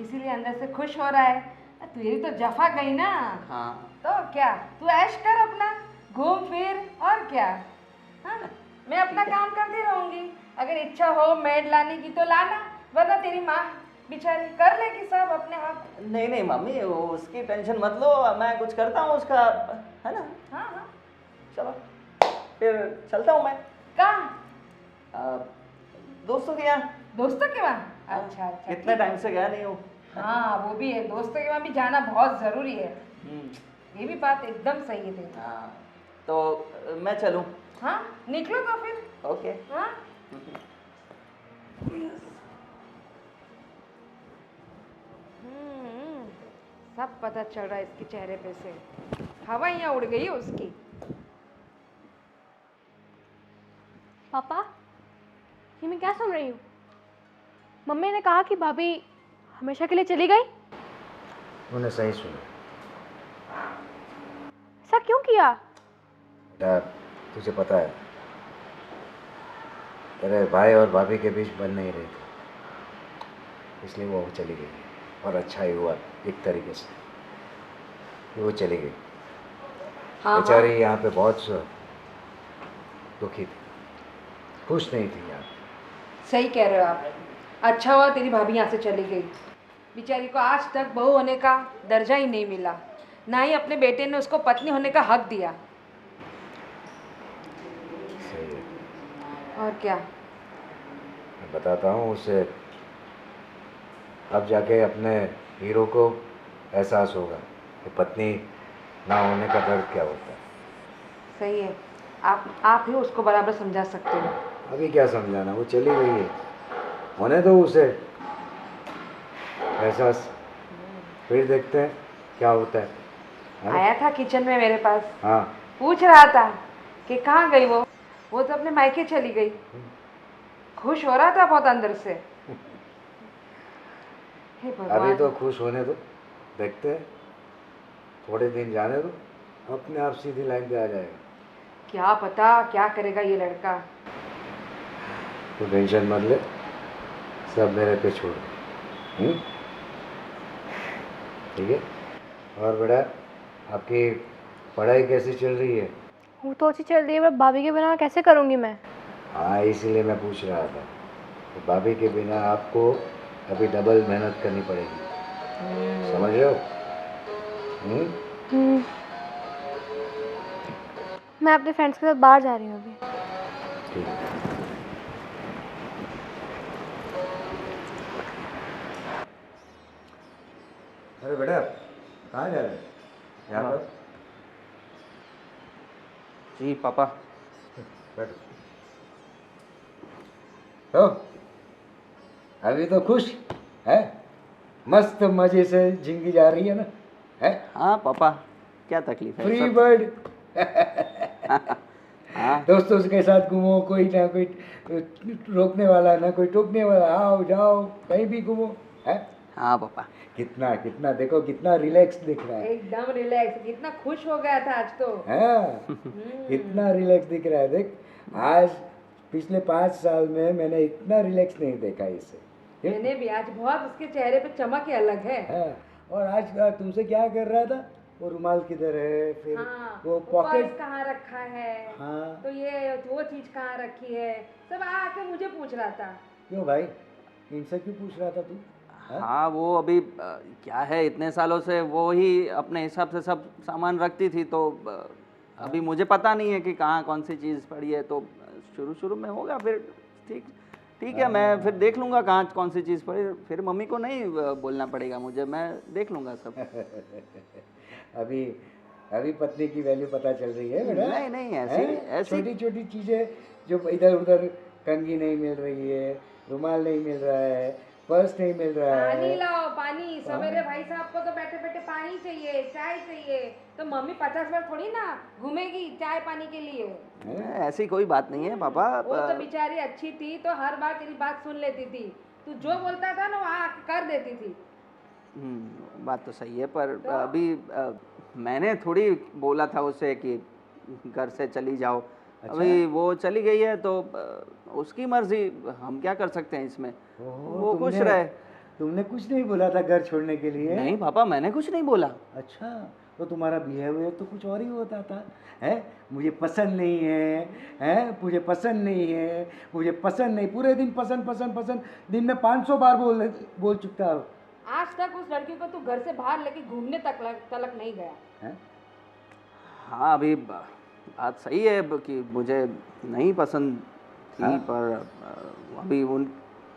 इसीलिए अंदर से खुश हो रहा है। तेरी तो जफा गई ना। हाँ। तो क्या, तू ऐश कर अपना, घूम फिर, और क्या। हाँ, मैं अपना काम करती रहूंगी। अगर इच्छा हो मेड लाने की तो लाना, वरना तेरी माँ बेचारी कर लेगी सब अपने आप। नहीं नहीं मम्मी, वो उसकी टेंशन मत लो, मैं कुछ करता हूँ उसका, है ना? हाँ हाँ। चलो फिर चलता हूँ मैं। कहाँ? दोस्तों के यहाँ। दोस्तों के वहाँ? अच्छा अच्छा। इतने टाइम से गया नहीं हूँ। हाँ वो भी है, दोस्तों के वहाँ भी जाना बहुत जरूरी है। हम्म। ये भी बात एकदम सही है तेरी। हाँ, तो मैं चलूँ? हाँ निकलो तो फिर। ओके। हाँ। सब पता चल रहा है इसके चेहरे पे से, हवा यहाँ उड़ गई है उसकी। पापा, ये मैं क्या सुन रही हूँ? मम्मी ने कहा कि भाभी हमेशा के लिए चली गई। उन्हें सही सुना। ऐसा क्यों किया? बेटा, तुझे पता है तेरे भाई और भाभी के बीच बन नहीं रही थी, इसलिए वो चली गई। और अच्छा ही हुआ एक तरीके से कि वो चली गई। हाँ बेचारी यहाँ पे बहुत दुखी थी, खुश नहीं थी यहाँ। सही कह रहे हो आप। अच्छा हुआ तेरी भाभी यहाँ से चली गई। बेचारी को आज तक बहू होने का दर्जा ही नहीं मिला, ना ही अपने बेटे ने उसको पत्नी होने का हक दिया। सही है। और क्या। मैं बताता हूँ उसे, अब जाके अपने हीरो को एहसास होगा कि पत्नी ना होने का दर्द क्या होता है। सही है, आप ही उसको बराबर समझा सकते हो। अभी क्या समझाना, वो चली गई है, होने दो उसे एहसास, फिर देखते हैं क्या होता है ना? आया था किचन में मेरे पास, हाँ। पूछ रहा था कि कहाँ गई वो तो अपने मायके चली गई। खुश हो रहा था बहुत अंदर से। हे भगवान। अभी तो खुश होने दो, देखते हैं, थोड़े दिन जाने दो, अपने आप सीधी लाइन पे आ जाएगा। क्या पता क्या करेगा ये लड़का। तो टेंशन मत ले, सब मेरे पे छोड़। ठीक है। और बेटा, आपकी पढ़ाई कैसी चल रही है? वो तो अच्छी चल रही है, पर भाभी के बिना कैसे करूँगी मैं? हाँ, इसीलिए मैं पूछ रहा था कि भाभी के बिना आपको अभी डबल मेहनत करनी पड़ेगी, समझ रहे हो? मैं अपने फ्रेंड्स के साथ बाहर जा रही हूँ अभी। ठीक है। अरे बेटा, कहाँ जा रहे हैं? यहाँ पर। जी पापा। बैठो। तो अभी तो खुश है, मस्त मजे से जिंदगी जा रही है ना? है? हाँ पापा, क्या तकलीफ है? फ्री सब- बर्ड। हाँ दोस्तों के साथ घूमो, कोई ना कोई रोकने वाला ना कोई टोकने वाला, आओ जाओ कहीं भी घूमो। है? हाँ पापा। कितना कितना देखो, कितना रिलैक्स दिख रहा है। एकदम रिलैक्स, कितना खुश हो गया था आज तो। हाँ, कितना रिलैक्स दिख रहा है। देख, आज पिछले 5 साल में मैंने इतना रिलैक्स नहीं देखा इसे। मैंने भी आज बहुत उसके चेहरे पे चमक ही अलग है। हाँ, और आज तुमसे क्या कर रहा था? वो रुमाल किधर है, फिर हाँ, वो पर्स पॉकेट। कहाँ रखा है, हाँ। तो ये वो चीज कहाँ रखी है, सब आके मुझे पूछ रहा था। क्यों भाई, इनसे क्यों पूछ रहा था तू? हाँ वो अभी क्या है, इतने सालों से वो ही अपने हिसाब से सब सामान रखती थी, तो अभी मुझे पता नहीं है कि कहाँ कौन सी चीज़ पड़ी है, तो शुरू शुरू में होगा, फिर ठीक ठीक है, मैं फिर देख लूँगा कहाँ कौन सी चीज़ पड़े, फिर मम्मी को नहीं बोलना पड़ेगा मुझे, मैं देख लूँगा सब। अभी अभी पत्नी की वैल्यू पता चल रही है बेटा। नहीं नहीं, ऐसी हैं? ऐसी छोटी छोटी चीजें जो इधर उधर, कंघी नहीं मिल रही है, रुमाल नहीं मिल रहा है, पर्स नहीं मिल रहा पानी है। लाओ पानी, सवेरे भाई साहब को तो बैठे बैठे पानी चाहिए, चाय चाहिए, तो मम्मी 50 बार थोड़ी ना घूमेगी चाय पानी के लिए। ऐसी कोई बात नहीं है पापा। वो तो बेचारी अच्छी थी तो हर बार तेरी बात सुन लेती थी, तू जो बोलता था ना वहाँ आके कर देती थी। बात तो सही है, पर अभी मैंने थोड़ी बोला था उसे कि घर से चली जाओ। अभी वो चली गई है तो उसकी मर्जी, हम क्या कर सकते हैं इसमें। वो खुश रहे। तुमने कुछ नहीं बोला था घर छोड़ने के लिए? नहीं पापा, मैंने कुछ नहीं बोला। अच्छा, तो तुम्हारा बिहेवियर तो कुछ और ही होता था। है मुझे पसंद नहीं है, मुझे पसंद नहीं है, मुझे पसंद नहीं, पूरे दिन पसंद पसंद पसंद, दिन में 500 बार बोल चुका हो। आज तक उस लड़की को तू घर से बाहर लेके घूमने तलक नहीं गया है? हाँ, अभी बात सही है कि मुझे नहीं पसंद थी। हाँ? पर अभी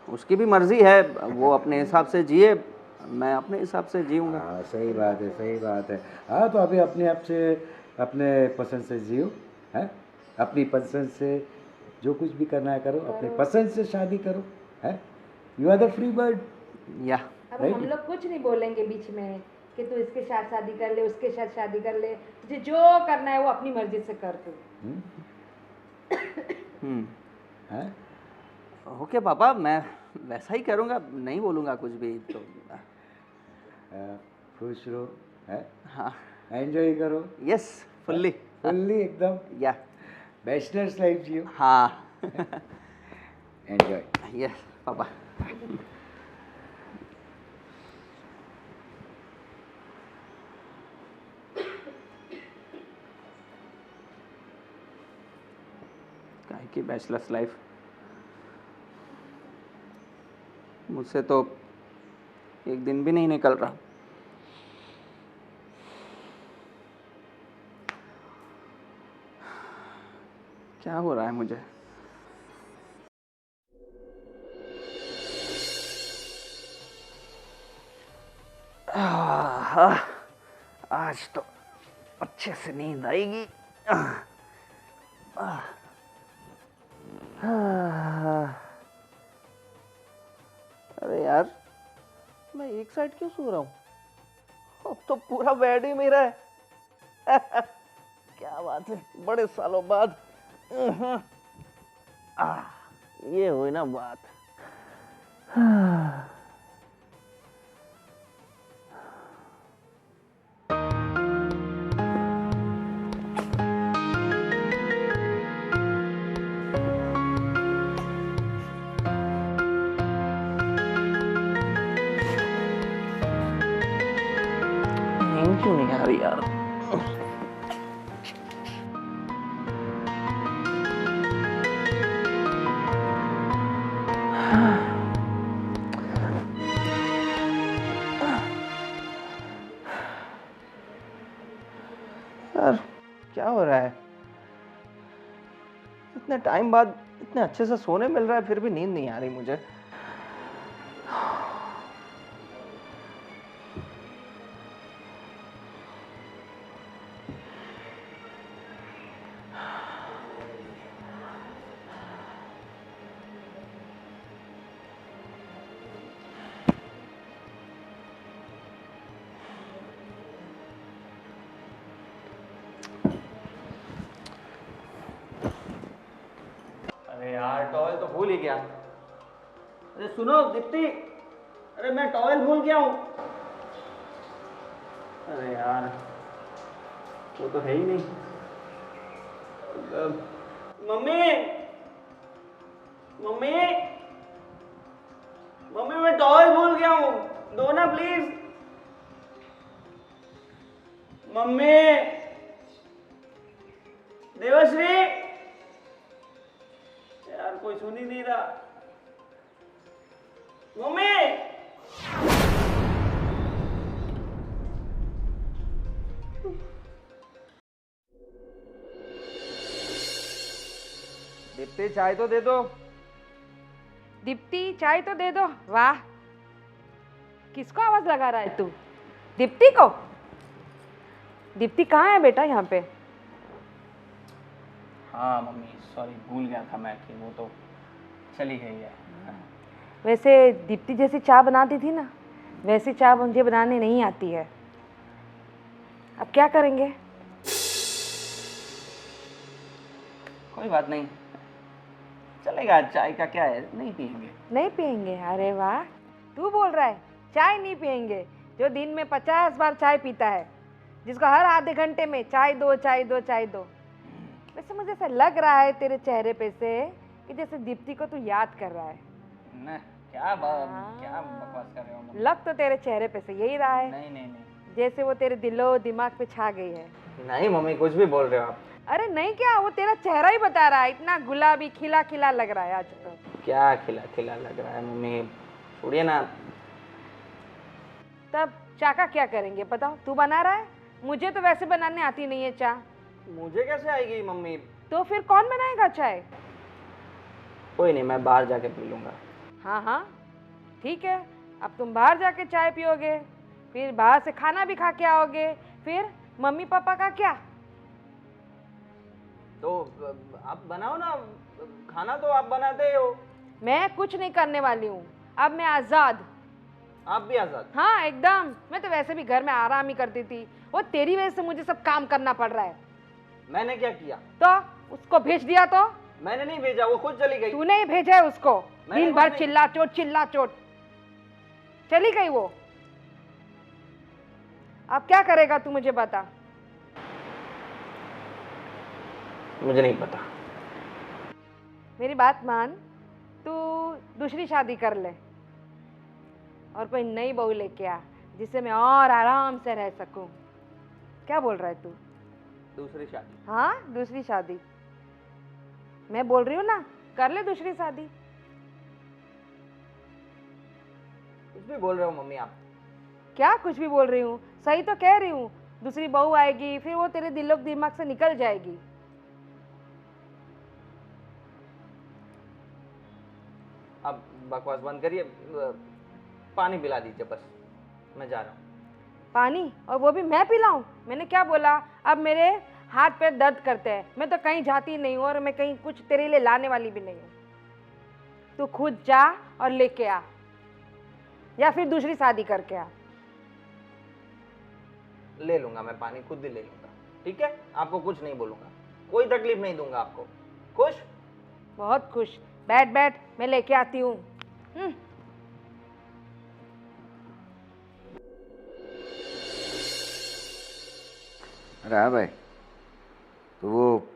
उसकी भी मर्जी है, वो अपने हिसाब से जिए, मैं अपने हिसाब से जीऊँगा। हाँ, सही बात है, सही बात है। हाँ, तो अभी अपने आप से, अपने पसंद से जियो, है, अपनी पसंद से जो कुछ भी करना है करो, अपनी पसंद से शादी करो, है, you are the free bird. या अब हम लोग कुछ नहीं बोलेंगे बीच में कि तू इसके साथ शादी कर ले, उसके साथ शादी कर ले, तुझे जो करना है वो अपनी मर्जी से कर तू। है? ओके पापा, मैं वैसा ही करूँगा, नहीं बोलूँगा कुछ भी। तो खुश रहो, है, हाँ, एंजॉय करो। यस, फुल्ली फुल्ली एकदम या बैचलर्स लाइफ जियो। हाँ एंजॉय। Yes papa. काहे की बैचलर्स लाइफ, मुझसे तो एक दिन भी नहीं निकल रहा। क्या हो रहा है मुझे? आज तो अच्छे से नींद आएगी। अरे यार, मैं एक साइड क्यों सो रहा हूँ? अब तो पूरा बेड ही मेरा है। क्या बात है, बड़े सालों बाद। ये हुई ना बात। नींद क्यों नहीं आ रही यार? यार क्या हो रहा है? इतने टाइम बाद इतने अच्छे से सोने मिल रहा है, फिर भी नींद नहीं आ रही मुझे। अरे यार, टॉवेल तो भूल ही गया। अरे सुनो दीप्ति, अरे मैं टॉवेल भूल गया हूँ। अरे यार, वो तो है ही नहीं। मम्मी, मम्मी, मम्मी, मैं टॉवेल भूल गया हूँ, दो ना प्लीज। मम्मी, देवश्री, यार कोई सुन ही नहीं रहा। मम्मी, दीप्ति चाय तो दे दो। दीप्ति चाय तो दे दो। वाह, किसको आवाज लगा रहा है तू? दीप्ति को? दीप्ति कहाँ है बेटा यहाँ पे? हाँ मम्मी सॉरी, भूल गया था मैं कि वो तो चली गई है। वैसे दीप्ति जैसी चाय बनाती थी ना, वैसी चाय मुझे बनाने नहीं आती है। अब क्या करेंगे? कोई बात नहीं, चलेगा, चाय का क्या है, नहीं पियेंगे। नहीं पियेंगे? अरे वाह, तू बोल रहा है चाय नहीं पियेंगे? जो दिन में 50 बार चाय पीता है, जिसको हर आधे घंटे में चाय दो चाय दो चाय दो। वैसे मुझे ऐसा लग रहा है तेरे चेहरे पे से कि जैसे दीप्ति को तू याद कर रहा है। न, क्या बकवास कर रहे हो मम्मी? लग तो तेरे चेहरे पे से यही रहा है। नहीं नहीं नहीं जैसे वो तेरे दिलो दिमाग पे छा गई है। नहीं मम्मी, कुछ भी बोल रहे हो आप। अरे नहीं, क्या वो तेरा चेहरा ही बता रहा है, इतना गुलाबी खिला खिला लग रहा है आज तो। क्या खिला खिला लग रहा है मम्मी, छोड़िए ना। तब चाय का क्या करेंगे बताओ? तू बना रहा है? मुझे तो वैसे बनाने आती नहीं है चाय। मुझे कैसे आएगी मम्मी? तो फिर कौन बनाएगा चाय? कोई नहीं, मैं बाहर जाके पी लूंगा। हाँ हाँ ठीक है, अब तुम बाहर जाके चाय पियोगे, फिर बाहर से खाना भी खा के आओगे, फिर मम्मी पापा का क्या? तो आप बनाओ ना, खाना तो आप बनाते हो। मैं कुछ नहीं करने वाली हूँ, अब मैं आज़ाद। आप भी आजाद? हाँ एकदम, मैं तो वैसे भी घर में आराम ही करती थी, वो तेरी वजह से मुझे सब काम करना पड़ रहा है। मैंने क्या किया? तो उसको भेज दिया तो? मैंने नहीं भेजा, वो खुद चली गई। तूने ही भेजा है उसको, मैंने दिन भर कुछ चिल्ला चोट चली गई वो। अब क्या करेगा तू मुझे बता। मुझे नहीं पता। मेरी बात मान, तू दूसरी शादी कर ले और कोई नई बहू लेके आ, जिससे मैं और आराम से रह सकूं। क्या बोल रहा है तू? दूसरी शादी? हाँ दूसरी शादी, मैं बोल रही हूँ ना, कर ले दूसरी शादी। कुछ भी बोल रहे हो मम्मी आप। क्या कुछ भी बोल रही हूँ? सही तो कह रही हूँ। दूसरी बहू आएगी, फिर वो तेरे दिलो दिमाग से निकल जाएगी। अब बकवास बंद करिए, पानी पिला दीजिए बस, मैं जा रहा हूँ। पानी? और वो भी मैं पिलाऊं? मैंने क्या बोला? अब मेरे हाथ पैर दर्द करते हैं, मैं तो कहीं जाती नहीं हूँ और मैं कहीं कुछ तेरे लिए लाने वाली भी नहीं हूँ। तू खुद जा और लेके आ, या फिर दूसरी शादी करके आ। ले लूंगा मैं पानी, खुद ही ले लूंगा, ठीक है? आपको कुछ नहीं बोलूंगा, कोई तकलीफ नहीं दूंगा आपको। खुश? बहुत खुश। बैठ बैठ, मैं लेके आती हूँ। अरे हाँ भाई, तो वो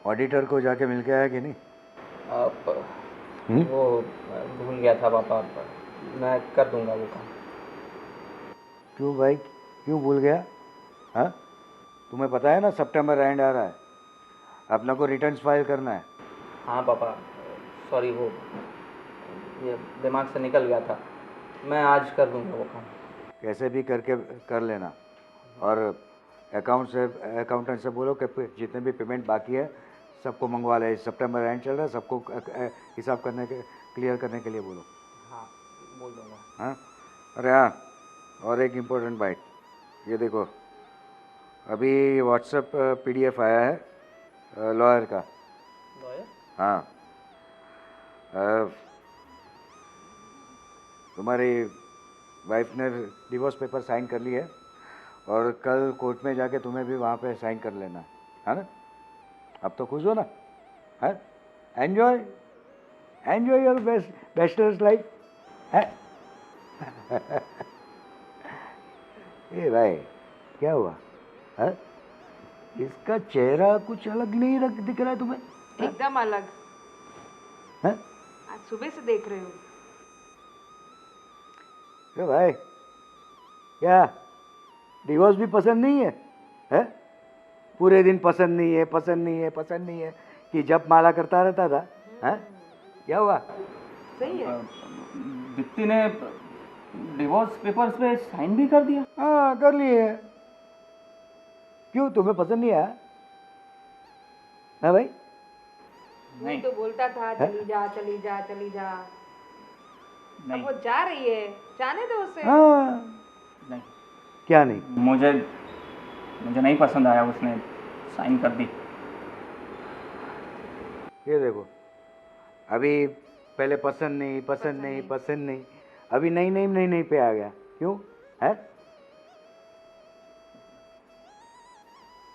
ऑडिटर को जाके मिल के आया कि नहीं? वो भूल गया था पापा, मैं कर दूंगा वो काम। क्यों भाई, क्यों भूल गया? हाँ, तुम्हें पता है ना सितंबर एंड आ रहा है, अपना को रिटर्न्स फाइल करना है। हाँ पापा सॉरी, वो ये दिमाग से निकल गया था, मैं आज कर दूंगा वो काम। कैसे भी करके कर लेना, और अकाउंटेंट से बोलो कि जितने भी पेमेंट बाकी है सबको मंगवा ले। सितंबर एंड चल रहा है, सबको हिसाब करने के क्लियर करने के लिए बोलो। हाँ बोल दूंगा। हाँ, अरे हाँ, और एक इम्पोर्टेंट बात, ये देखो अभी व्हाट्सएप PDF आया है लॉयर का। लॉयर? हाँ, तुम्हारी वाइफ ने डिवोर्स पेपर साइन कर ली है, और कल कोर्ट में जाके तुम्हें भी वहाँ पे साइन कर लेना है ना? अब तो खुश हो ना? है, enjoy enjoy your bachelors life है। ए भाई, क्या हुआ है? इसका चेहरा कुछ अलग नहीं दिख रहा है तुम्हें? एकदम अलग है? आज सुबह से देख रही हूँ। भाई, क्या डिवोर्स भी पसंद नहीं है? हैं? पूरे दिन पसंद नहीं है, पसंद नहीं है, पसंद नहीं है कि जब माला करता रहता था। हैं? क्या हुआ? सही है। दीप्ति ने डिवोर्स पेपर्स पे साइन भी कर दिया? हाँ, कर लिए। क्यों, तुम्हें पसंद नहीं आया? हाँ भाई? नहीं तो बोलता था चली जा चली जा चली जा। अब वो जा रही है, जाने दो उसे। हाँ, नहीं, क्या नहीं? मुझे नहीं पसंद आया, उसने साइन कर दी। ये देखो, अभी पहले पसंद नहीं, अभी नहीं पे आ गया। क्यों है?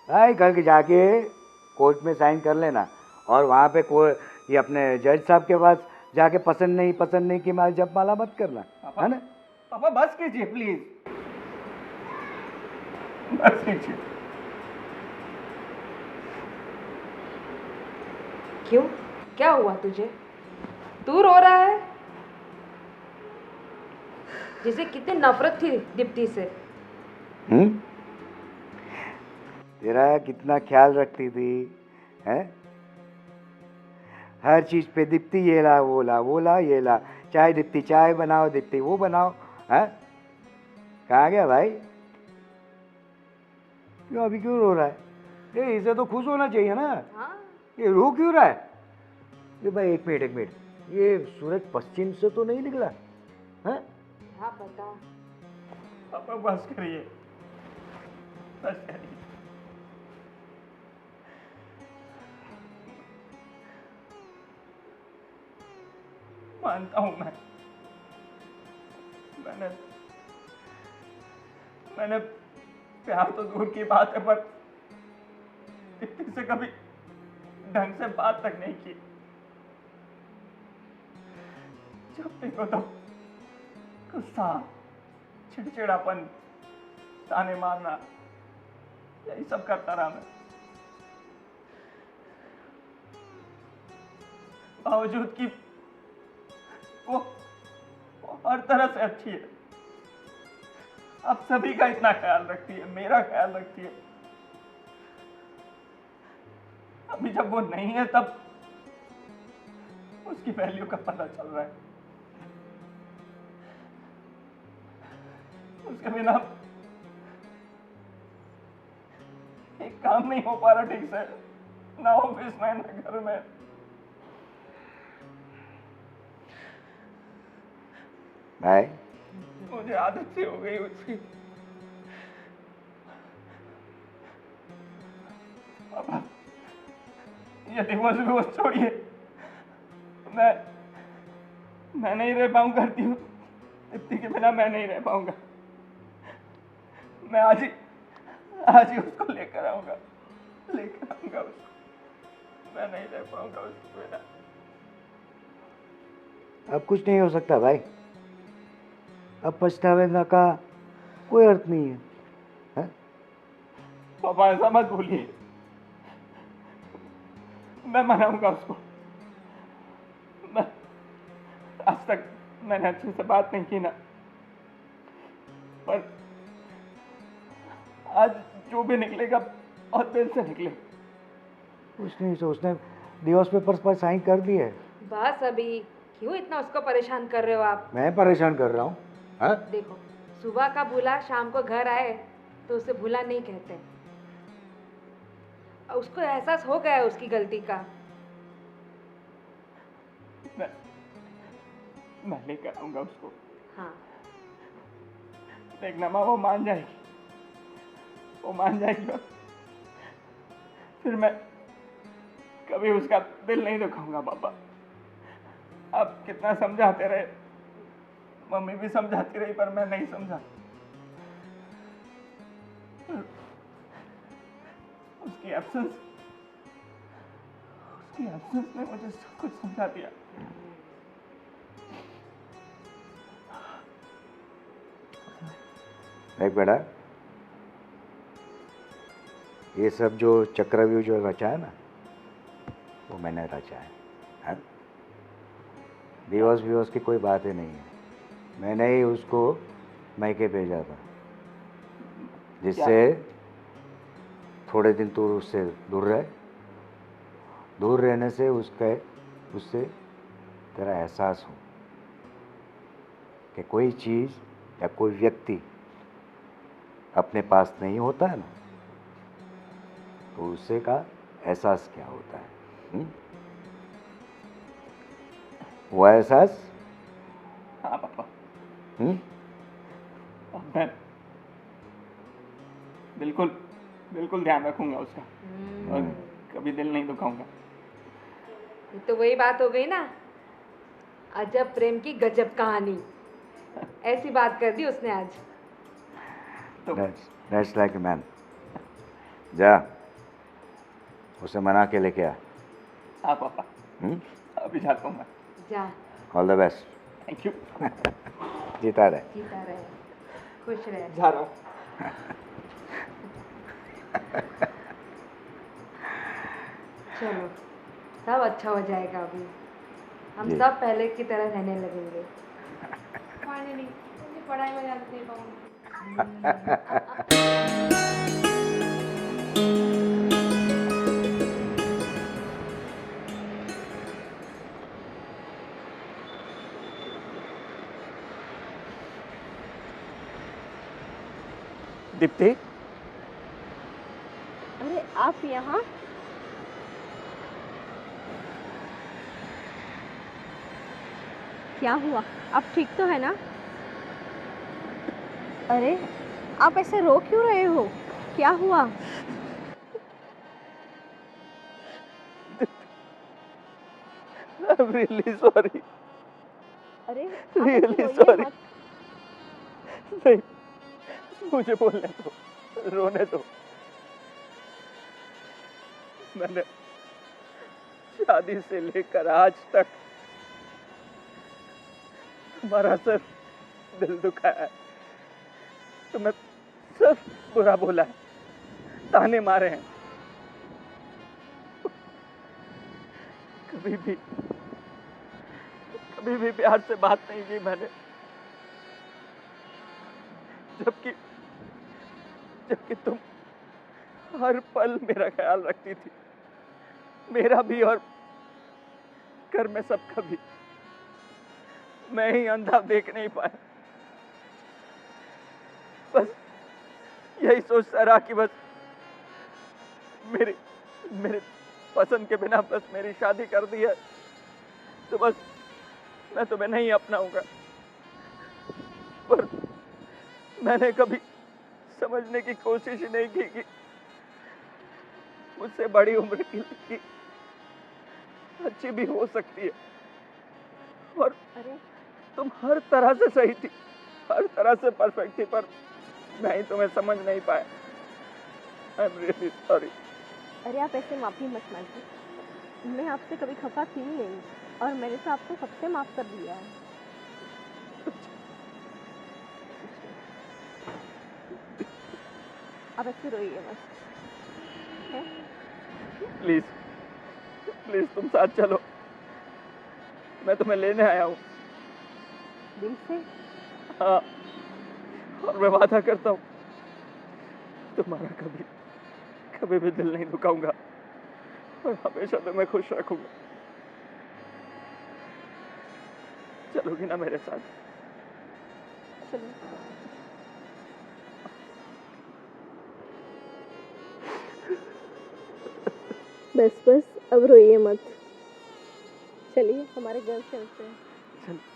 भाई कल के जाके कोर्ट में साइन कर लेना, और वहाँ पे ये अपने जज साहब के पास जाके पसंद नहीं कि माल जब माला मत करना, है ना? पापा बस कीजिए प्लीज, बस कीजिए। क्यों, क्या हुआ तुझे? तू रो रहा है? जिसे कितनी नफरत थी दीप्ति से। तेरा कितना ख्याल रखती थी, हैं? हर चीज पे दीप्ति ये ला वो ला ये ला, चाय दीप्ति चाय बनाओ, दीप्ति वो बनाओ, हैं? कहाँ गया भाई? क्यों अभी क्यों रो रहा है? ये इसे तो खुश होना चाहिए ना। हाँ? ये रो क्यों रहा है? ये भाई एक मिनट, ये सूरज पश्चिम से तो नहीं निकला, हैं? क्या पता। पापा बस करिए, बस करिए। मानता हूं मैंने प्यार तो दूर की बात है, पर दीप्ति से कभी ढंग से बात तक नहीं की। जब देखो तो गुस्सा, चिड़चिड़ापन, ताने मारना, यही सब करता रहा मैं। बावजूद कि वो हर तरह से अच्छी है, आप सभी का इतना ख्याल रखती है, मेरा ख्याल रखती है। अभी जब वो नहीं है तब उसकी वैल्यू का पता चल रहा है। उसके बिना एक काम नहीं हो पा रहा ठीक से, ना ऑफिस में ना घर में। भाई मुझे आदत सी हो गई उसकी। अब ये डिवोर्स छोड़िए, मैं नहीं रह पाऊंगा दीप्ति के बिना, मैं नहीं रह पाऊंगा। मैं आज ही उसको लेकर आऊंगा उसको। मैं नहीं रह पाऊंगा उसके बिना। अब कुछ नहीं हो सकता भाई, अब पछतावे का कोई अर्थ नहीं है, है? पापा ऐसा मत भूलिए, मैं मनाऊंगा उसको। आज तक मैंने अच्छे से बात नहीं की ना, पर आज जो भी निकलेगा बहुत दिल से निकले। कुछ नहीं, तो उसने डिवोर्स पेपर्स पर साइन कर दिए। बस अभी क्यों इतना उसको परेशान कर रहे हो आप? मैं परेशान कर रहा हूँ? हाँ? देखो, सुबह का भूला शाम को घर आए तो उसे भूला नहीं कहते। उसको एहसास हो गया है उसकी गलती का। मैं लेकर आऊंगा उसको। हाँ, देखना माँ, वो मान जाएगी और फिर मैं कभी उसका दिल नहीं दुखाऊंगा। पापा आप कितना समझाते रहे, मम्मी भी समझाती रही, पर मैं नहीं समझा। उसकी एब्सेंस ने मुझे सब कुछ समझा दिया। देख बेटा, ये सब जो चक्रव्यूह जो रचा है ना, वो मैंने रचा है? डिवोर्स की कोई बात ही नहीं है। मैंने ही उसको मैके भेजा था, जिससे थोड़े दिन तू उससे दूर रहे। दूर रहने से उससे तेरा एहसास हो कि कोई चीज़ या कोई व्यक्ति अपने पास नहीं होता है ना, तो उससे का एहसास क्या होता है। हुआ एहसास? हाँ पापा, हम्म? अब मैं बिल्कुल बिल्कुल ध्यान रखूंगा उसका और कभी दिल नहीं दुखाऊंगा। ये तो वही बात हो गई ना, अजब प्रेम की गजब कहानी। ऐसी बात कर दी उसने आज। तो That's like a man. जा, उसे मना के लेके आ। हाँ पापा, हम्म? अभी जाता हूँ मैं। जा, all the best. Thank you. जीता रहे। जीता रहे, खुश रहे। जा रहा हूँ। चलो, सब अच्छा हो जाएगा। अभी हम जी। सब पहले की तरह रहने लगेंगे। फाइनली मुझे पढ़ाई में ध्यान दे पाऊंगी। दीप्ति, अरे आप यहाँ? क्या हुआ? आप ठीक तो है ना? अरे आप ऐसे रो क्यों रहे हो? क्या हुआ? I'm really sorry. अरे आप ऐसे Really रोइए sorry. मत। नहीं, मुझे बोलने दो, रोने दो। मैंने शादी से लेकर आज तक तुम्हारा सिर्फ दिल दुखाया है, तुम्हें सिर्फ बुरा बोला है, ताने मारे हैं। कभी भी प्यार से बात नहीं की मैंने। जबकि जबकि तुम हर पल मेरा ख्याल रखती थी, मेरा भी और घर में सबका भी। मैं ही अंधा देख नहीं पाया। बस यही सोचता रहा कि बस मेरे मेरे पसंद के बिना बस मेरी शादी कर दी है तो बस मैं तुम्हें नहीं अपनाऊंगा। पर मैंने कभी समझने की कोशिश ही नहीं की कि मुझसे बड़ी उम्र की लड़की अच्छी भी हो सकती है। और अरे तुम हर तरह से सही थी, हर तरह से परफेक्ट थी, पर मैं ही तुम्हें समझ नहीं पाया। I am really sorry. अरे आप ऐसे माफ़ी मत मांगिए। मैं आपसे कभी खफा थी ही नहीं और मैंने तो आपको सबसे माफ़ कर दिया है। आप ऐसे रोइए मत, ठीक है? प्लीज प्लीज तुम साथ चलो, मैं तुम्हें लेने आया हूँ। दिल से? हाँ, और मैं वादा करता हूँ तुम्हारा कभी भी दिल नहीं दुखाऊंगा और हमेशा तुम्हें खुश रखूंगा। चलोगी ना मेरे साथ? चलो। बस बस अब रोइए मत। चलिए हमारे घर चलते हैं। चलो।